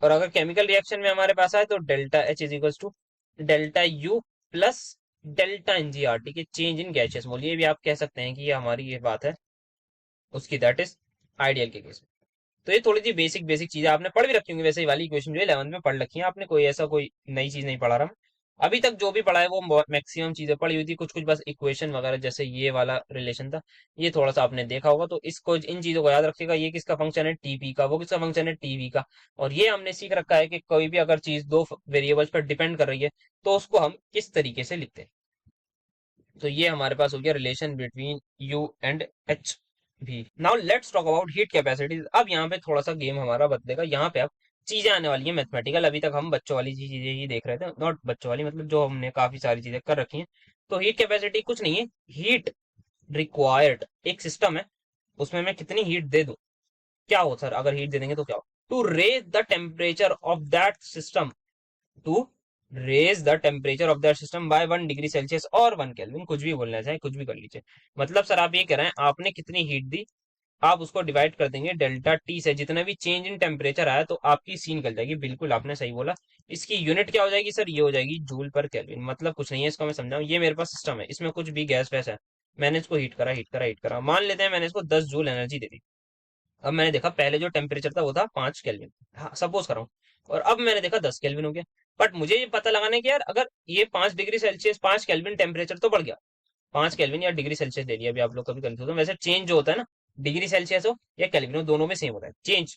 S1: और अगर केमिकल रिएक्शन में हमारे पास आए, तो delta H is equal to delta U plus delta ngRT के चेंज इन गैसियस मोल। ये भी आप कह सकते हैं कि ये हमारी ये बात है उसकी, दैट इज आइडियल के केस में। तो ये थोड़ी सी बेसिक बेसिक चीजें आपने पढ़ भी रखी होंगी, वैसे ही वाली इक्वेशन जो है 11th में पढ़ रखी है आपने, कोई ऐसा कोई नई चीज नहीं पढ़ा रहा मैं। अभी तक जो भी पढ़ा है वो मैक्सिमम चीजें पढ़ी हुई थी, कुछ कुछ बस इक्वेशन वगैरह, जैसे ये वाला रिलेशन था ये थोड़ा सा आपने देखा होगा, तो इसको इन चीजों को याद रखिएगा, ये किसका फंक्शन है टीपी का, वो किसका फंक्शन है टीवी का। और ये हमने सीख रखा है कि कोई भी अगर चीज दो वेरिएबल्स पर डिपेंड कर रही है तो उसको हम किस तरीके से लिखते हैं। तो ये हमारे पास हो गया relation between U and H भी। Now let's talk about heat capacity. अब यहाँ पे थोड़ा सा गेम हमारा बदलेगा, यहाँ पे अब चीजें आने वाली है मैथमेटिकल। अभी तक हम बच्चों वाली चीजें ही देख रहे थे, नॉट बच्चों वाली मतलब जो हमने काफी सारी चीजें कर रखी हैं। तो हीट कैपेसिटी कुछ नहीं है, हीट रिक्वायर्ड, एक सिस्टम है उसमें मैं कितनी हीट दे दूं, क्या हो सर अगर हीट दे देंगे तो क्या हो, to raise the temperature of that system, to raise the temperature of that system by 1 degree Celsius और 1 केल्विन, कुछ भी बोलना चाहे कुछ भी कर लीजिए। मतलब सर आप ये कह रहे हैं आपने कितनी हीट दी, आप उसको डिवाइड कर देंगे डेल्टा टी से, जितना भी चेंज इन टेम्परेचर आया तो आपकी सी निकल जाएगी। बिल्कुल आपने सही बोला। इसकी यूनिट क्या हो जाएगी सर, ये हो जाएगी जूल पर केल्विन। मतलब कुछ नहीं है, इसको मैं समझाऊं, ये मेरे पास सिस्टम है, इसमें कुछ भी गैस वैस है, मैंने इसको हीट करा हीट करा हीट करा, मान लेते हैं मैंने इसको 10 जूल एनर्जी दे दी। अब मैंने देखा पहले जो टेम्परेचर था वो था 5 केल्विन, हाँ सपोज कर रहा हूँ, और अब मैंने देखा 10 केल्विन हो गया। बट मुझे ये पता लगाना है कि यार अगर ये 5 डिग्री सेल्सियस 5 केल्विन टेम्परेचर तो बढ़ गया, 5 केल्विन या डिग्री सेल्सियस दे दिया, अभी आप लोग कभी कंफ्यूज हो, वैसे चेंज जो होता है ना, डिग्री सेल्सियस हो या केल्विन हो दोनों में सेम होता है चेंज,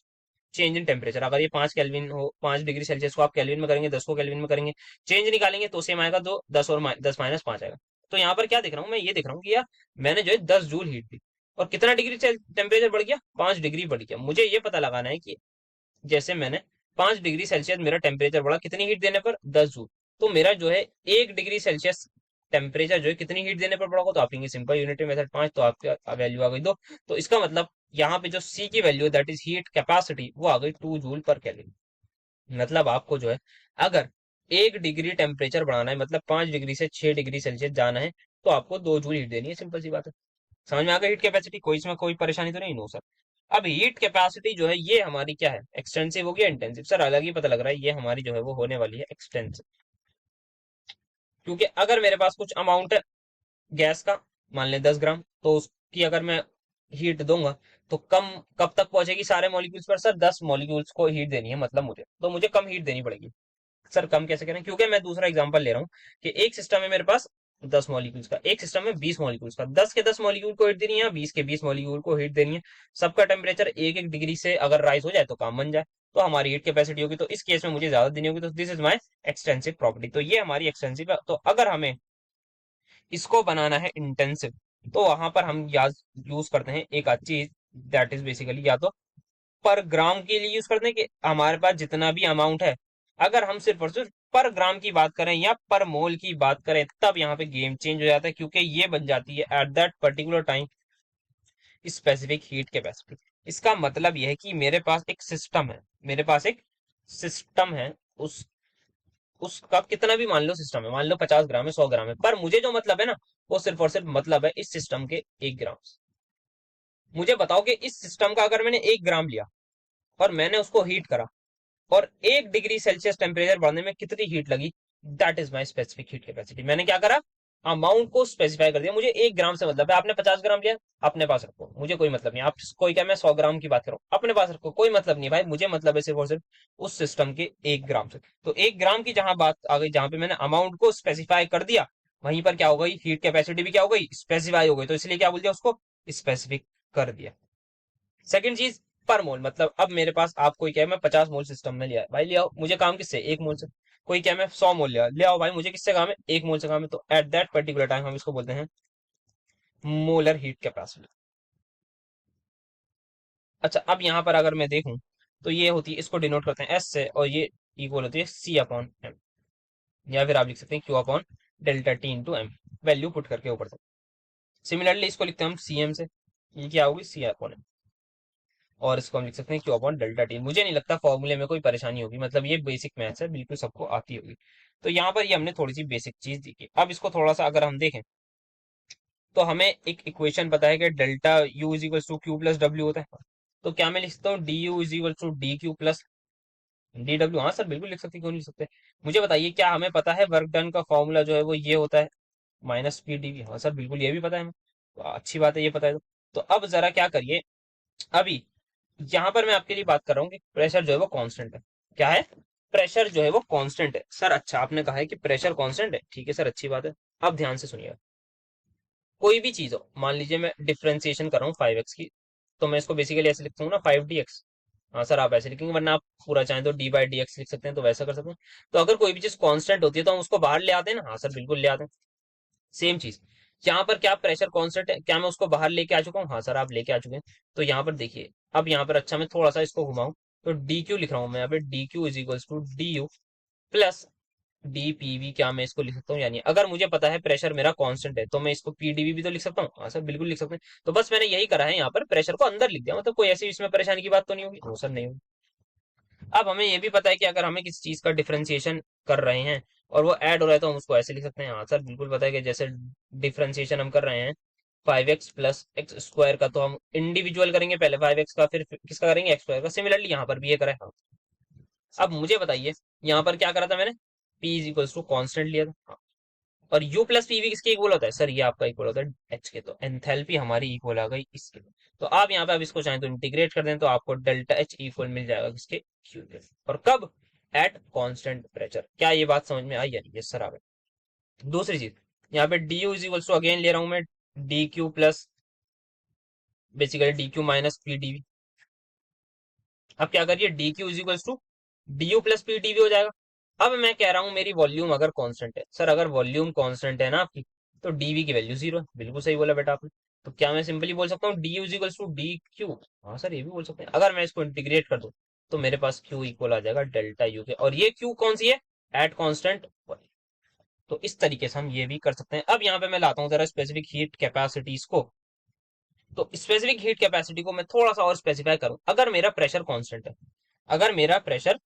S1: चेंज इन टेम्परेचर। अगर ये 5 केल्विन हो, 5 डिग्री सेल्सियस को आप केल्विन में करेंगे, 10 को केल्विन में करेंगे, चेंज निकालेंगे तो सेम आएगा, तो 10 और 10 - 5 आएगा। तो यहाँ पर क्या देख रहा हूँ मैं, ये देख रहा हूँ कि यार मैंने जो है 10 जूल हीट दी, और कितना डिग्री टेम्परेचर बढ़ गया, 5 डिग्री बढ़ गया। मुझे ये पता लगाना है कि जैसे मैंने 5 डिग्री सेल्सियस मेरा टेम्परेचर बढ़ा कितनी हीट देने पर, 10 जूल, तो मेरा जो है 1 डिग्री सेल्सियस टेम्परेचर जो है कितनी हीट देने पर बढ़ा होगा, तो आप कहेंगे सिंपल यूनिटरी मेथड 5, तो आपका वैल्यू आ गई 2। तो इसका मतलब यहाँ पे जो सी की value that is heat capacity वो आ गई 2 जूल पर केल्विन। मतलब आपको जो है अगर 1 डिग्री टेम्परेचर बढ़ाना है, मतलब 5 डिग्री से 6 डिग्री सेल्सियस जाना है, तो आपको 2 जूल हीट देनी है, सिंपल सी बात है। समझ में आ गई हीट कैपेसिटी, कोई इसमें कोई परेशानी तो नहीं, नो सर। अब हीट कैपेसिटी जो है ये हमारी क्या है, एक्सटेंसिव होगी इंटेंसिव, सर अलग ही पता लग रहा है, ये हमारी जो है वो होने वाली है एक्सटेंसिव। क्योंकि अगर मेरे पास कुछ अमाउंट है गैस का, मान लें 10 ग्राम, तो उसकी अगर मैं हीट दूंगा तो कम कब तक पहुंचेगी सारे मॉलिक्यूल्स पर, सर 10 मॉलिक्यूल्स को हीट देनी है, मतलब मुझे तो मुझे कम हीट देनी पड़ेगी। सर कम कैसे करें, क्योंकि मैं दूसरा एग्जांपल ले रहा हूँ कि एक सिस्टम है मेरे पास, 10 मॉलिक्यूल्स का, एक सिस्टम में 20 मॉलिक्यूल्स का, 10 के 10 मॉलिक्यूल को हीट देनी है, 20 के 20 मॉलिक्यूल को हीट देनी है। सबका टेम्परेचर 1-1 डिग्री से अगर राइज हो जाए तो काम बन जाए, तो हमारी हीट कैपेसिटी होगी। तो इस केस में मुझे ज्यादा देनी होगी, तो this is my extensive property. तो ये हमारी एक्सटेंसिव है। तो अगर हमें इसको बनाना है इंटेंसिव, तो वहां पर हम यूज करते हैं एक अच्छी चीज, दैट इज बेसिकली या तो पर ग्राम के लिए यूज करते हैं कि हमारे पास जितना भी अमाउंट है, अगर हम सिर्फ और सिर्फ पर ग्राम की बात करें या पर मोल की बात करें, तब यहाँ पे गेम चेंज हो जाता है, क्योंकि ये बन जाती है at that particular time specific heat capacity. इसका मतलब यह है कि मेरे पास एक सिस्टम है, मेरे पास एक सिस्टम है, उस उसका कितना भी मान लो सिस्टम है, मान लो 50 ग्राम है, 100 ग्राम है, पर मुझे जो मतलब है ना, वो सिर्फ और सिर्फ मतलब है इस सिस्टम के 1 ग्राम से। मुझे बताओ कि इस सिस्टम का अगर मैंने 1 ग्राम लिया और मैंने उसको हीट करा, और 1 डिग्री सेल्सियस टेम्परेचर बढ़ने में कितनी हीट लगी, that is my specific heat capacity. मैंने क्या करा, अमाउंट को स्पेसिफाई कर दिया। मुझे 1 ग्राम से मतलब है, आपने 50 ग्राम लिया, अपने पास रखो, मुझे कोई मतलब नहीं। आप कोई क्या, मैं 100 ग्राम की बात करूं, अपने पास रखो, कोई मतलब नहीं भाई, मुझे मतलब है सिर्फ और सिर्फ उस सिस्टम के 1 ग्राम से। तो 1 ग्राम की जहां बात आ गई, जहां पे मैंने अमाउंट को स्पेसिफाई कर दिया, वहीं पर क्या हो गई, हीट कैपेसिटी भी क्या हो गई, स्पेसिफाई हो गई। तो इसलिए क्या बोल दिया उसको, स्पेसिफिक कर दिया। सेकंड चीज, पर मोल, मतलब अब मेरे पास आप कोई क्या, मैं 50 मोल सिस्टम में लिया है, भाई ले आओ, मुझे काम किससे, 1 मोल से। कोई क्या, मैं 100 मोल लिया, ले आओ भाई, मुझे किससे काम है, 1 मोल से काम है। तो एट दैट पर्टिकुलर टाइम हम इसको बोलते हैं मोलर हीट कैपेसिटी। अच्छा, अब यहाँ पर अगर मैं देखूं, तो ये होती है, इसको डिनोट करते हैं एस से, और ये इक्वल होती है सी अपॉन एम, या फिर आप लिख सकते हैं Q upon delta T into M, value put करके ऊपर से। सिमिलरली इसको लिखते हैं हम सी एम से, ये क्या होगी, सी अपॉन एम, और इसको हम लिख सकते हैं क्यू अपॉन डेल्टा टी। मुझे नहीं लगता फॉर्मूले में कोई परेशानी होगी, मतलब ये बेसिक मैथ्स है, बिल्कुल सबको आती होगी। तो यहाँ पर ये हमने थोड़ी सी बेसिक चीज दी। अब इसको थोड़ा सा अगर हम देखें, तो हमें एक इक्वेशन पता है कि delta U is equal to Q plus W होता है। तो क्या मैं लिख सकता हूँ, D U is equal to d Q plus d W. हाँ सर बिल्कुल लिख सकते, क्यों नहीं लिख सकते। मुझे बताइए, क्या हमें पता है वर्क डन का फॉर्मूला जो है वो ये होता है, माइनस पी डी वी। हाँ सर बिल्कुल, ये भी पता है हमें, तो अच्छी बात है, ये पता है। तो अब जरा क्या करिए, अभी यहाँ पर मैं आपके लिए बात कर रहा हूँ कि प्रेशर जो है वो कांस्टेंट है। क्या है, प्रेशर जो है वो कांस्टेंट है। सर अच्छा, आपने कहा है कि प्रेशर कांस्टेंट है, ठीक है सर, अच्छी बात है। अब ध्यान से सुनिए, कोई भी चीज हो, मान लीजिए मैं डिफ्रेंसिएशन कर रहा हूँ 5x की, तो मैं इसको बेसिकली ऐसे लिखता हूँ ना, 5dx। हाँ सर आप ऐसे लिखेंगे, वरना आप पूरा चाहें तो डी बाई डी एक्स लिख सकते हैं, तो वैसा कर सकते हैं। तो अगर कोई भी चीज कांस्टेंट होती है तो हम उसको बाहर ले आते हैं ना, हाँ सर बिल्कुल ले आते हैं। सेम चीज यहाँ पर, क्या प्रेशर कांस्टेंट है, क्या मैं उसको बाहर लेके आ चुका हूँ, हाँ सर आप लेके आ चुके हैं। तो यहाँ पर देखिए, अब यहाँ पर अच्छा मैं थोड़ा सा इसको घुमाऊं, तो डी क्यू लिख रहा हूँ मैं यहाँ पे, d Q is equal to D U plus D P V. क्या मैं इसको लिख सकता हूँ, यानी अगर मुझे पता है प्रेशर मेरा कांस्टेंट है, तो मैं इसको पीडीवी भी तो लिख सकता हूँ। हाँ सर बिल्कुल लिख सकते हैं। तो बस मैंने यही करा है, यहाँ पर प्रेशर को अंदर लिख दिया, मतलब कोई ऐसी इसमें परेशानी की बात तो नहीं होगी। हाँ सर नहीं होगी। अब हमें ये भी पता है कि अगर हमें किसी चीज का डिफरेंशिएशन कर रहे हैं और वो ऐड हो रहा है, तो हम उसको ऐसे लिख सकते हैं। हाँ सर बिल्कुल पता है कि जैसे डिफरेंशिएशन हम कर रहे हैं 5x प्लस एक्स स्क्वायर का, तो हम इंडिविजुअल करेंगे पहले 5x का, फिर किसका करेंगे, एक्स स्क्वायर का। सिमिलरली यहाँ पर भी ये करें। हाँ, अब मुझे बताइए, यहाँ पर क्या करा था मैंने, p is equal to constant लिया था। हाँ, और U प्लस पीवी किसके इक्वल होता है, सर ये आपका इक्वल होता है H के। तो एंथैल्पी हमारी इक्वल आ गई इसके। तो आप यहाँ पे अब इसको चाहें तो इंटीग्रेट कर दें, तो आपको डेल्टा H इक्वल मिल जाएगा किसके, Q के। और कब, एट कांस्टेंट प्रेशर। क्या ये बात समझ में आई, यानी ये सर आ गई। दूसरी चीज, यहाँ पे d U is equal to again ले रहा हूं मैं d Q plus, basically d Q minus P d V. अब क्या करिए, d Q is equal to D U plus P d V हो जाएगा। अब मैं कह रहा हूं मेरी वॉल्यूम अगर कांस्टेंट है, सर अगर वॉल्यूम कांस्टेंट है ना आपकी, तो डीवी की वैल्यू 0 है। बिल्कुल सही बोला बेटा आपने। तो क्या मैं सिंपली बोल सकता हूँ D U equal to d Q. हाँ सर ये भी बोल सकते हैं। अगर मैं इसको इंटीग्रेट कर दूं, तो मेरे पास क्यू इक्वल आ जाएगा डेल्टा यू के, और ये क्यू कौन सी है, एट कांस्टेंट। तो इस तरीके से हम ये भी कर सकते हैं। अब यहाँ पे मैं लाता हूँ जरा स्पेसिफिक हीट कैपेसिटीज को। तो स्पेसिफिक हीट कैपेसिटी को मैं थोड़ा सा और स्पेसिफाई करूं, अगर मेरा प्रेशर कांस्टेंट है, अगर मेरा प्रेशर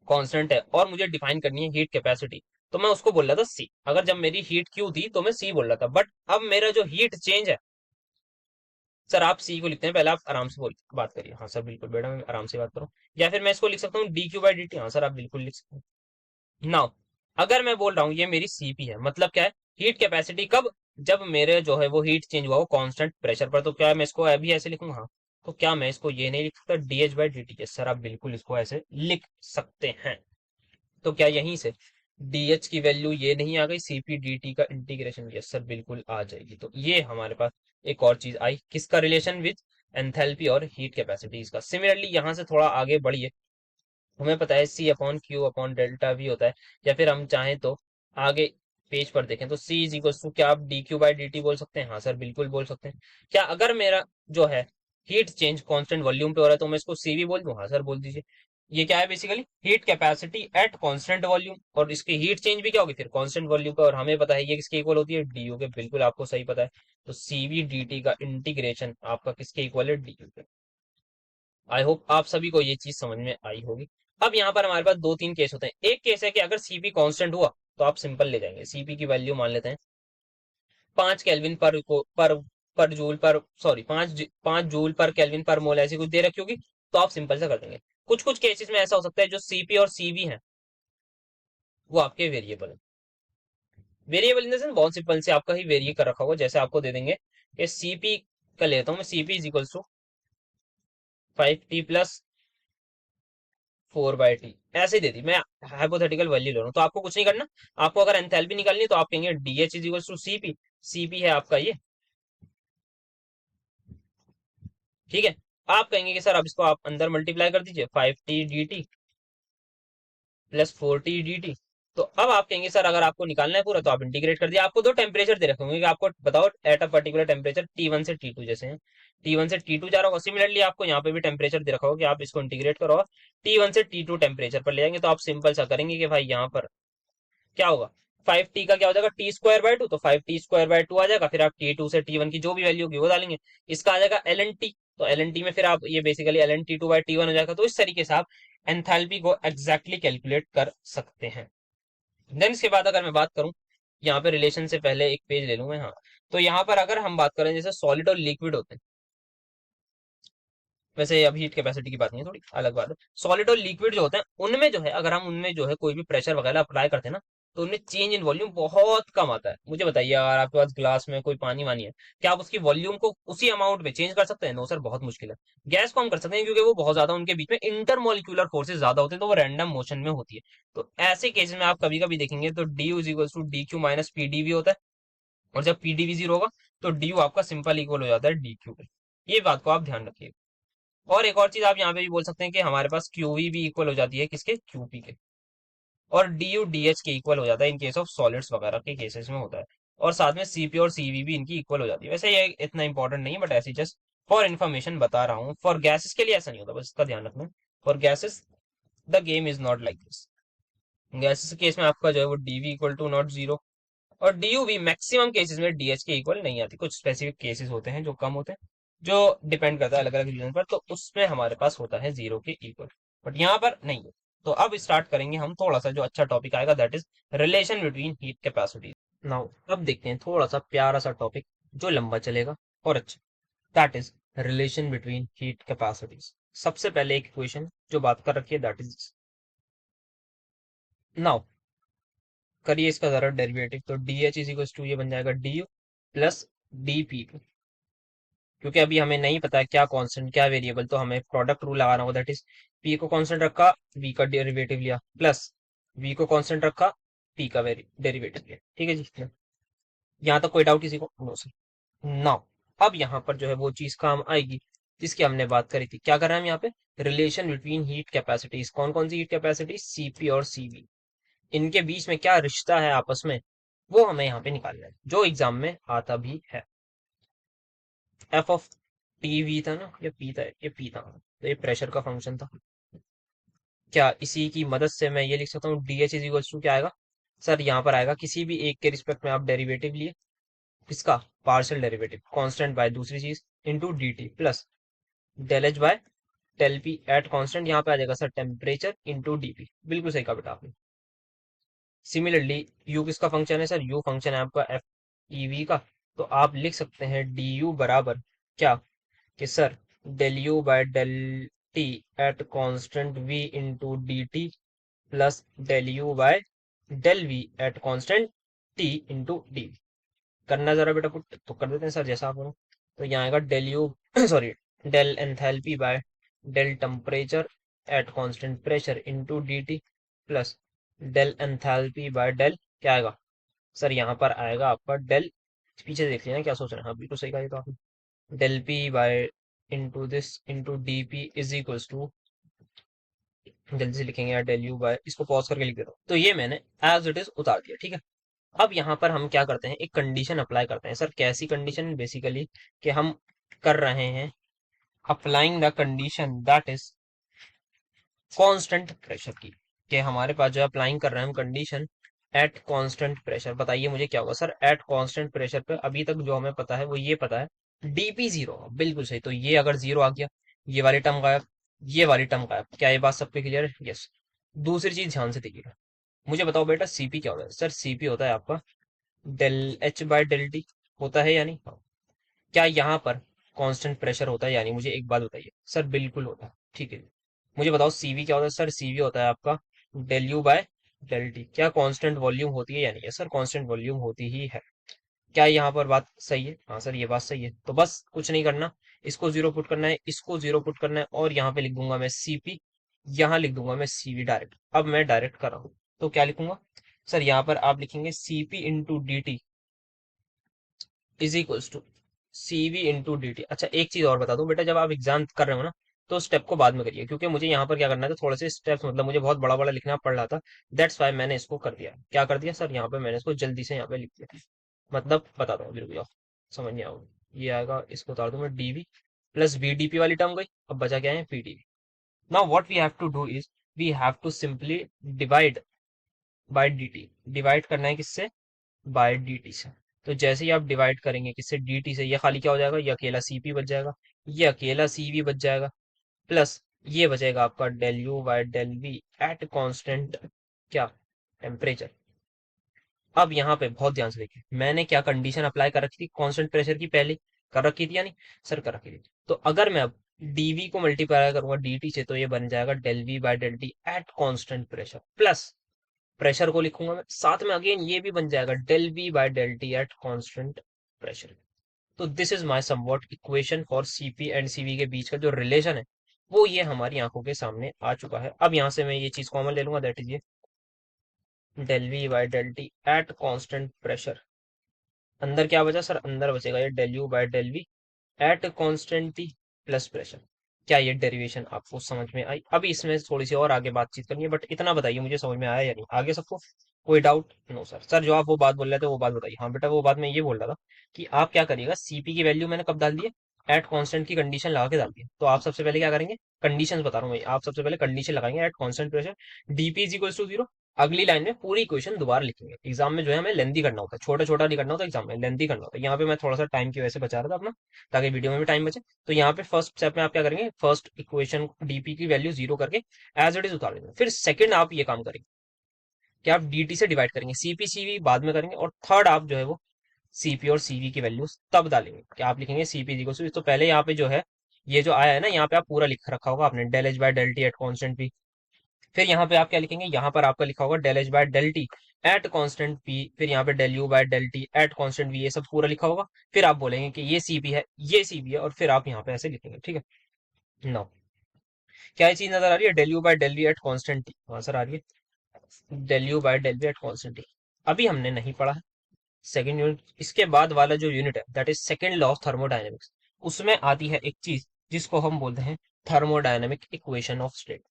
S1: कांस्टेंट है और मुझे डिफाइन करनी है हीट कैपेसिटी, तो मैं उसको बोल रहा था सी। अगर जब मेरी हीट क्यू थी तो मैं सी बोल रहा था, बट अब मेरा जो हीट चेंज है, सर आप सी को लिखते हैं, पहले आप आराम से बोल बात करिए। हाँ सर बिल्कुल बेटा, मैं आराम से बात करूँ। या फिर मैं इसको लिख सकता हूँ D Q by D T. हाँ सर आप बिल्कुल लिख सकते हैं। नाउ अगर मैं बोल रहा हूँ ये मेरी सीपी है, मतलब क्या है, हीट कैपेसिटी कब, जब मेरे जो है वो हीट चेंज हुआ वो कांस्टेंट प्रेशर पर। तो क्या मैं इसको अभी ऐसे लिखूंगा, हाँ। तो क्या मैं इसको ये नहीं लिख सकता D H by D T? Sir आप बिल्कुल इसको ऐसे लिख सकते हैं। तो क्या यहीं से डीएच की वैल्यू ये नहीं आ गई, सीपी डीटी का इंटीग्रेशन, यस सर बिल्कुल आ जाएगी। तो ये हमारे पास एक और चीज आई, किसका रिलेशन विद एंथैल्पी और हीट कैपेसिटीज का। सिमिलरली यहाँ से थोड़ा आगे बढ़िए, हमें पता है सी अपॉन क्यू अपॉन डेल्टा भी होता है, या फिर हम चाहें तो आगे पेज पर देखें तो सी इज इक्वल टू, क्या आप D Q by D T बोल सकते हैं? हाँ सर बिल्कुल बोल सकते हैं। क्या अगर मेरा जो है हीट चेंज कांस्टेंट वॉल्यूम पे हो रहा है तो मैं इसको सी भी बोल दूं? हाँ सर बोल दीजिए। ये क्या है basically, heat capacity eight constant volume, और इसकी हीट चेंज भी क्या होगी फिर कांस्टेंट वॉल्यूम पे, और हमें पता है ये किसके इक्वल होती है, डी के। बिल्कुल आपको सही पता है। तो सीवी डी टी का इंटीग्रेशन आपका किसके इक्वल है, डी के। आई होप आप सभी को ये चीज समझ में आई होगी। अब यहाँ पर हमारे पास दो तीन केस होते हैं। एक केस है कि अगर सीपी कांस्टेंट हुआ तो आप सिंपल ले जाएंगे, सीपी की वैल्यू मान लेते हैं 5 केल्विन पर जूल पर, सॉरी 5 जूल पर केल्विन पर मोल, ऐसी कुछ दे रखी होगी, तो आप सिंपल से कर देंगे। कुछ कुछ केसेस में ऐसा हो सकता है जो सीपी और सीवी है वो आपके वेरिएबल है। वेरिएबल इन द सेंस बहुत सिंपल से आपका ही वेरिए कर रखा होगा, जैसे आपको दे देंगे कि सीपी का लेता हूँ मैं, CP is equal to 5t+4/t, ऐसे ही दे दी मैं, हाइपोथेटिकल वैल्यू ले रहा हूँ। तो आपको कुछ नहीं करना, आपको अगर एंथैल्पी निकालनी है तो आप कहेंगे dH is equal to Cp, Cp है आपका ये, ठीक है। आप कहेंगे कि सर अब इसको आप अंदर मल्टीप्लाई कर दीजिए, 5t dt+4t dt। तो अब आप कहेंगे सर अगर आपको निकालना है पूरा तो आप इंटीग्रेट कर दिया। आपको दो टेम्परेचर दे रखे होंगे कि आपको बताओ at a particular temperature T1 से T2, जैसे हैं T1 से T2 जा रहा होगा, सिमिलरली आपको यहाँ पे भी टेम्परेचर दे रखा होगा कि आप इसको इंटीग्रेट करो और T1 से T2 टेम्परेचर पर ले जाएंगे। तो आप सिंपल सा करेंगे कि भाई यहाँ पर क्या होगा, 5t का क्या हो जाएगा, t² बाय 2, तो 5t² बाय 2 आ जाएगा। फिर आप T2 से T1 की जो भी वैल्यू होगी वो डालेंगे, इसका आ जाएगा एल एन टी। तो एल एन टी में फिर आप ये बेसिकली एल एन T2/T1 हो जाएगा। तो इस तरीके से आप एंथैल्पी को एग्जैक्टली कैलकुलेट कर सकते हैं। देन इसके बाद अगर मैं बात करूं, यहाँ पे रिलेशन से पहले एक पेज ले लूं मैं, हाँ। तो यहाँ पर अगर हम बात करें जैसे सॉलिड और लिक्विड होते हैं, वैसे अब हीट कैपेसिटी की बात नहीं है, थोड़ी अलग बात है। सॉलिड और लिक्विड जो होते हैं उनमें जो है, अगर हम उनमें जो है कोई भी प्रेशर वगैरह अप्लाई करते हैं ना, तो उनमें चेंज इन वॉल्यूम बहुत कम आता है। मुझे बताइए, अगर आपके पास ग्लास में कोई पानी वानी है, क्या आप उसकी वॉल्यूम को उसी अमाउंट में चेंज कर सकते हैं? नो सर, बहुत मुश्किल है। गैस को हम कर सकते हैं क्योंकि वो बहुत ज्यादा, उनके बीच में इंटरमोलिकुलर फोर्सेज ज्यादा होते हैं, तो वो रैंडम मोशन में होती है। तो ऐसे केसेस में आप कभी कभी देखेंगे तो D U is equal to d Q minus PdV होता है, और जब पीडीवी जीरो होगा तो डी यू आपका सिंपल इक्वल हो जाता है डी क्यू के। ये बात को आप ध्यान रखिए। और एक और चीज आप यहाँ पे भी बोल सकते हैं कि हमारे पास क्यूवी भी इक्वल हो जाती है किसके, क्यूपी के। और डी यू डी एच के इक्वल हो जाता है इन केस ऑफ सॉलिड्स वगैरह के केसेस में होता है। और साथ में सीपी और सीवी भी इनकी इक्वल हो जाती है। वैसे ये इतना इंपॉर्टेंट नहीं है, बट ऐसी जस्ट फॉर इन्फॉर्मेशन बता रहा हूँ। फॉर गैसेस के लिए ऐसा नहीं होता, बस इसका ध्यान रखना। For gases the game is not like this. Gases के केस में आपका जो है वो dV equal to not zero, और डीयू भी मैक्सिमम केसेस में डीएच के इक्वल नहीं आती। कुछ स्पेसिफिक केसेस होते हैं जो कम होते हैं, जो डिपेंड करता है अलग अलग रीजन पर, तो उसमें हमारे पास होता है जीरो के इक्वल, बट यहाँ पर नहीं है। तो अब स्टार्ट करेंगे हम थोड़ा सा जो अच्छा टॉपिक आएगा, that is relation between heat capacity. Now अब देखते हैं थोड़ा सा प्यारा सा टॉपिक जो लंबा चलेगा और अच्छा, that is relation between heat capacities. सबसे पहले एक इक्वेशन जो बात कर रखी है, दैट इज, नाउ करिए इसका जरा डेरिवेटिव। तो d H is equal to ये बन जाएगा d U plus D P, क्योंकि अभी हमें नहीं पता है क्या कांस्टेंट क्या वेरिएबल, तो हमें प्रोडक्ट रूल लगाना होगा। दैट इज पी को कांस्टेंट रखा, वी का डेरिवेटिव लिया, प्लस वी को कांस्टेंट रखा, पी का डेरिवेटिव लिया। ठीक है जी, यहाँ तक कोई डाउट किसी को? No sir. नाउ अब यहाँ पर जो है वो चीज काम आएगी जिसकी हमने बात करी थी। क्या कर रहे हैं हम यहाँ पे, रिलेशन बिटवीन हीट कैपेसिटीज। कौन कौन सी हीट कैपेसिटी, सीपी और सीवी, इनके बीच में क्या रिश्ता है आपस में, वो हमें यहाँ पे निकालना है, जो एग्जाम में आता भी है। एफ ऑफ टी वी था ना, ये पी था, ये पी था, तो ये प्रेशर का फंक्शन था। क्या इसी की मदद से मैं ये लिख सकता हूँ d H is equal to क्या आएगा सर, यहाँ पर आएगा किसी भी एक के रिस्पेक्ट में आप डेरिवेटिव लिए, किसका, पार्शियल डेरिवेटिव, कांस्टेंट बाय दूसरी चीज into D T plus del H by del P at constant, यहाँ पे आ जाएगा sir temperature into d P. बिल्कुल सही कहा बेटा आपने। सिमिलरली यू किसका फंक्शन है सर, यू फंक्शन है आपका एफ ई वी का। तो आप लिख सकते हैं डी यू बराबर क्या, कि sir del U by del T at constant V into D T plus del U by del V at constant T into d. करना जरा बेटा पुट, तो कर देते हैं सर जैसा आप बोलो। तो यहाँ आएगा del U sorry del enthalpy by del temperature at constant pressure into D T plus del enthalpy by del क्या आएगा सर, यहाँ पर आएगा आपका डेल, पीछे देख लिया ना क्या सोच रहे हैं, हाँ बिल्कुल सही कहा ये तो आपने। Del P by into this into d P is equals to, जल्दी से लिखेंगे यार, डेल यू बाय, इसको पॉज करके लिख देता हूँ। तो ये मैंने एज इट इज उतार दिया, ठीक है। अब यहाँ पर हम क्या करते हैं, एक कंडीशन अप्लाई करते हैं। सर कैसी कंडीशन, बेसिकली कि हम कर रहे हैं applying the condition that is constant pressure की, कि हमारे पास जो अप्लाइंग कर रहे हैं हम कंडीशन एट कांस्टेंट प्रेशर। बताइए मुझे क्या होगा सर, एट कांस्टेंट प्रेशर पे अभी तक जो हमें पता है वो ये पता है, डीपी जीरो, बिल्कुल सही। तो ये अगर जीरो आ गया, ये वाली टर्म गायब, ये वाली टर्म गायब। क्या ये बात सबके क्लियर है? यस। दूसरी चीज ध्यान से देखिएगा, मुझे बताओ बेटा सीपी क्या होता है। सर सीपी होता है आपका del H by del T, होता है या नहीं? हाँ। क्या यहाँ पर कांस्टेंट प्रेशर होता है? यानी मुझे एक बात बताइए सर, बिल्कुल होता है, ठीक है। मुझे बताओ सीवी क्या होता है। सर सीवी होता है आपका del U by del T. क्या कांस्टेंट वॉल्यूम होती है? यानी सर कांस्टेंट वॉल्यूम होती ही है। क्या यहाँ पर बात सही है? हाँ सर ये बात सही है। तो बस कुछ नहीं करना, इसको जीरो पुट करना है, इसको जीरो पुट करना है, और यहाँ पे लिख दूंगा मैं सीपी, यहाँ लिख दूंगा मैं सीवी डायरेक्ट। अब मैं डायरेक्ट कर रहा हूँ, तो क्या लिखूंगा सर, यहाँ पर आप लिखेंगे Cp into D T is equals to Cv into D T. अच्छा एक चीज और बता दूं बेटा, जब आप एग्जाम कर रहे हो ना, तो स्टेप को बाद में करिए, क्योंकि मुझे यहाँ पर क्या करना था, थोड़े से स्टेप्स, मतलब मुझे बहुत बड़ा बड़ा लिखना पड़ रहा था। दैट्स वाई मैंने इसको कर दिया। क्या कर दिया सर, यहाँ पे मैंने इसको जल्दी से यहाँ पे लिख दिया। मतलब बताता हूँ, बिल्कुल जाओ, समझ नहीं आओगे। ये आएगा, इसको उतार दूं मैं, डीवी प्लस वीडीपी वाली टर्म गई, अब बचा क्या है, PdV. Now what we have to do is, we have to simply divide by dT. Divide करना है किससे, बाय dt से। तो जैसे ही आप डिवाइड करेंगे किससे, dt से, ये खाली क्या हो जाएगा, ये अकेला cp बच जाएगा, ये अकेला cv बच जाएगा, प्लस ये बचेगा आपका del U by del V at constant क्या, टेम्परेचर। अब यहाँ पे बहुत ध्यान से देखिए, मैंने क्या कंडीशन अप्लाई कर रखी थी कांस्टेंट प्रेशर की, पहले कर रखी थी या नहीं सर, कर रखी थी। तो अगर मैं अब dv को मल्टीप्लाई करूंगा dt से, तो ये बन जाएगा del V by del T at constant pressure, plus pressure को लिखूंगा मैं साथ में, अगेन ये भी बन जाएगा del B by del T at constant pressure. तो this is my somewhat equation for CP and CV के बीच का जो रिलेशन है, वो ये हमारी आंखों के सामने आ चुका है। अब यहां से मैं ये चीज कॉमन ले लूंगा, दैट इज ये del V by del T at constant pressure. अंदर क्या बचा सर, अंदर बचेगा ये del U by del V at constant T plus pressure. क्या ये डेरिवेशन आपको समझ में आई? अभी इसमें थोड़ी सी और आगे बातचीत करनी है, बट इतना बताइए मुझे समझ में आया या नहीं, आगे सबको कोई डाउट? No sir. सर जो आप वो बात बोल रहे थे वो बात बताइए। हाँ बेटा वो बात मैं ये बोल रहा था कि आप क्या करिएगा, सीपी की वैल्यू मैंने कब डाल दी है, एट कांस्टेंट की कंडीशन लगा के डाल दी है। तो आप सबसे पहले क्या करेंगे, कंडीशंस बता रहा हूँ मैं, आप सबसे पहले कंडीशन लगाएंगे at constant pressure dP is equal to zero. अगली लाइन में पूरी इक्वेशन दोबारा लिखेंगे। एग्जाम में जो है हमें लेंदी करना होता है, छोटा छोटा नहीं करना होता, एग्जाम में लेंदी करना होता है। यहाँ पे मैं थोड़ा सा टाइम की वजह से बचा रहा था अपना, ताकि वीडियो में भी टाइम बचे। तो यहाँ पे फर्स्ट स्टेप में आप क्या करेंगे, फर्स्ट इक्वेशन डीपी की वैल्यू जीरो करके एज इट इज उतार देंगे। फिर सेकंड आप ये काम करेंगे कि आप dt से डिवाइड करेंगे, सीपी सीवी बाद में करेंगे, और थर्ड आप जो है वो सीपी और सीवी की वैल्यूज तब डालेंगे कि आप लिखेंगे सीपी इक्वल टू, तो पहले यहाँ पे जो है ये जो आया है ना, यहाँ पे आप पूरा लिख रखा होगा आपने, del H by del T at constant P. फिर यहाँ पे आप क्या लिखेंगे, यहाँ पर आपका लिखा होगा del H by del T at constant P, फिर यहाँ पे del U by del T at constant V, ये सब पूरा लिखा होगा। फिर आप बोलेंगे कि ये सीपी है, ये सीपी है, और फिर आप यहाँ पे ऐसे लिखेंगे, ठीक है। नो, क्या ये चीज नजर आ रही है, del U by del V at constant T? हाँ सर आ रही है, del U by del V at constant T. अभी हमने नहीं पढ़ा है सेकंड यूनिट, इसके बाद वाला जो यूनिट है that is second law of thermodynamics. उसमें आती है एक चीज जिसको हम बोलते हैं थर्मोडायनेमिक इक्वेशन ऑफ स्टेट।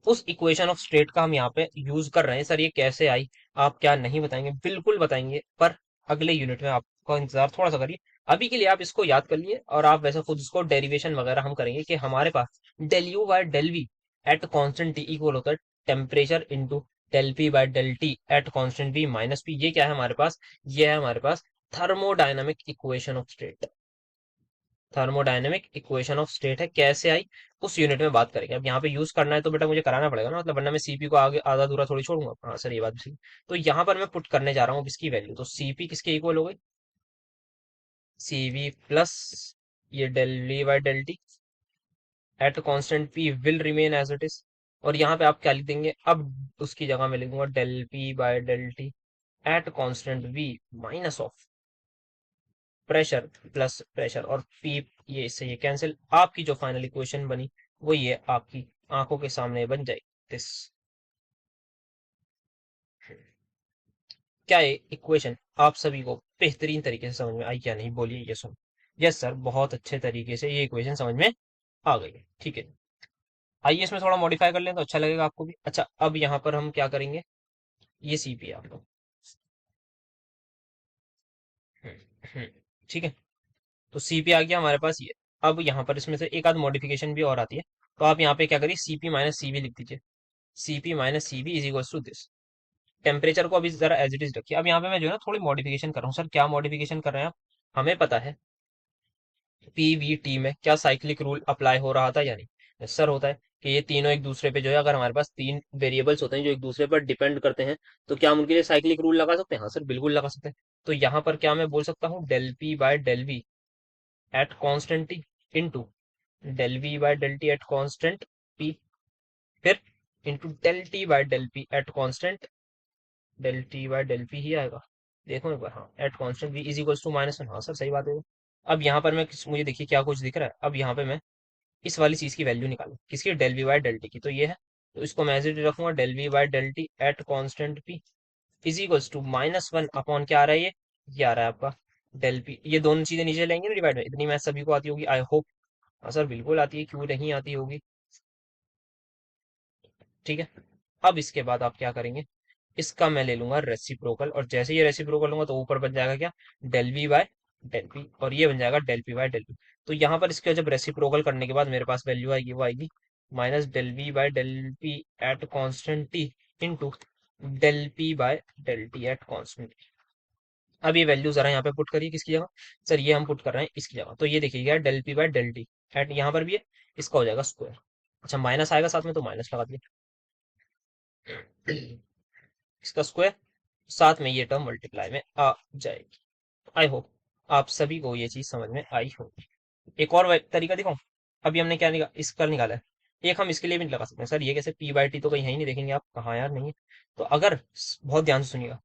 S1: उस इक्वेशन ऑफ स्टेट का हम यहाँ पे यूज कर रहे हैं। सर ये कैसे आई, आप क्या नहीं बताएंगे? बिल्कुल बताएंगे, पर अगले यूनिट में आपका इंतजार थोड़ा सा करिए। अभी के लिए आप इसको याद कर लिए, और आप वैसे खुद इसको डेरिवेशन वगैरह हम करेंगे कि हमारे पास del U by del V at constant T equal होता है temperature into del P by del T at constant V minus P. ये क्या है हमारे पास, ये है हमारे पास thermodynamic equation of state. Thermodynamic equation of state है, कैसे आई उस यूनिट में बात करेंगे। अब यहाँ पे यूज करना है तो बेटा मुझे कराना पड़ेगा ना, मतलब वरना मैं सीपी को आगे आधा दूरा थोड़ी छोड़ूंगा। हाँ सर ये बात भी सही। तो यहाँ पर मैं पुट करने जा रहा हूँ इसकी वैल्यू, तो सीपी किसके इक्वल हो गई, सीवी प्लस ये del V by del T at constant P will remain as it is. और यहाँ पे आप क्या लिख देंगे, अब उसकी जगह मैं लिखूंगा del P by del T at constant V minus of pressure plus pressure, और पी ये इससे ये कैंसिल। आपकी जो फाइनल इक्वेशन बनी वो ये आपकी आंखों के सामने बन जाएगी, दिस। क्या ये इक्वेशन आप सभी को बेहतरीन तरीके से समझ में आई क्या नहीं, बोलिए ये सुन। यस सर, बहुत अच्छे तरीके से ये इक्वेशन समझ में आ गई है, ठीक है। आइए इसमें थोड़ा मॉडिफाई कर लें तो अच्छा लगेगा आपको भी। अच्छा, अब यहाँ पर हम क्या करेंगे, ये सीपी आप लोग, हम्म, हम्म, ठीक है। तो सीपी आ गया हमारे पास ये। अब यहाँ पर इसमें से एक आध मॉडिफिकेशन भी और आती है, तो आप यहाँ पे क्या करिए, सीपी माइनस सीवी लिख दीजिए। CP minus CV is equal to this. Temperature को अभी जरा एज इट इज रखिए। अब यहाँ पे मैं जो है ना थोड़ी मॉडिफिकेशन कर रहा हूँ। सर क्या मॉडिफिकेशन कर रहे हैं आप? हमें पता है पीवीटी में क्या साइक्लिक रूल अप्लाई हो रहा था या नहीं? Yes, सर होता है कि ये तीनों एक दूसरे पे जो है, अगर हमारे पास तीन वेरिएबल्स होते हैं जो एक दूसरे पर डिपेंड करते हैं, तो क्या हम उनके लिए साइक्लिक रूल लगा सकते हैं? हाँ सर, बिल्कुल लगा सकते हैं। तो यहाँ पर क्या मैं बोल सकता हूँ, del P by del V at constant T into del V by del T at constant P, फिर into del T by del P at constant del T by del P ही आएगा। देखो एक बार, हाँ, at constant V is equal to -1। हाँ sir सही बात है। अब यहाँ पर मुझे देखिए क्या कुछ दिख रहा है। अब यहाँ पे मैं इस वाली चीज की वैल्यू निकालू, किसकी, del V by del T की, तो ये है। तो इसको मैं ऐसे ही रखूंगा, del V by del T at constant P is equals to -1 upon क्या आ रहा है ये आ रहा है आपका डेल पी। ये दोनों चीजें नीचे लेंगे ना डिवाइड में, इतनी मैथ सभी को आती होगी आई होप। हाँ सर बिल्कुल आती है, क्यों नहीं आती होगी, ठीक है। अब इसके बाद आप क्या करेंगे, इसका मैं ले लूंगा रेसिप्रोकल, और जैसे ये रेसिप्रोकल लूंगा तो ऊपर बन जाएगा क्या, del V by del P, और ये बन जाएगा del P by del P. तो यहाँ पर इसके जब रेसिप्रोकल करने के बाद मेरे पास वैल्यू आएगी, वो आएगी minus del V by del P at constant T into del P by del T at constant. अब ये वैल्यू जरा यहाँ पे पुट करिए, किसकी जगह? सर ये हम पुट कर रहे हैं इसकी जगह, तो ये देखिएगा del P by del T at, यहाँ पर भी है, इसका हो जाएगा स्क्वायर। अच्छा, माइनस आएगा साथ में तो माइनस लगा दिया, इसका स्क्वायर, साथ में ये टर्म मल्टीप्लाई में आ जाएगी। आई होप आप सभी को ये चीज समझ में आई होगी। एक और तरीका दिखाऊं। अभी हमने क्या इसका निकाला है, एक हम इसके लिए भी लगा सकते हैं। सर ये कैसे, पी बाई टी तो कहीं है ही नहीं, देखेंगे आप कहाँ यार नहीं है। तो अगर बहुत ध्यान से सुनिएगा,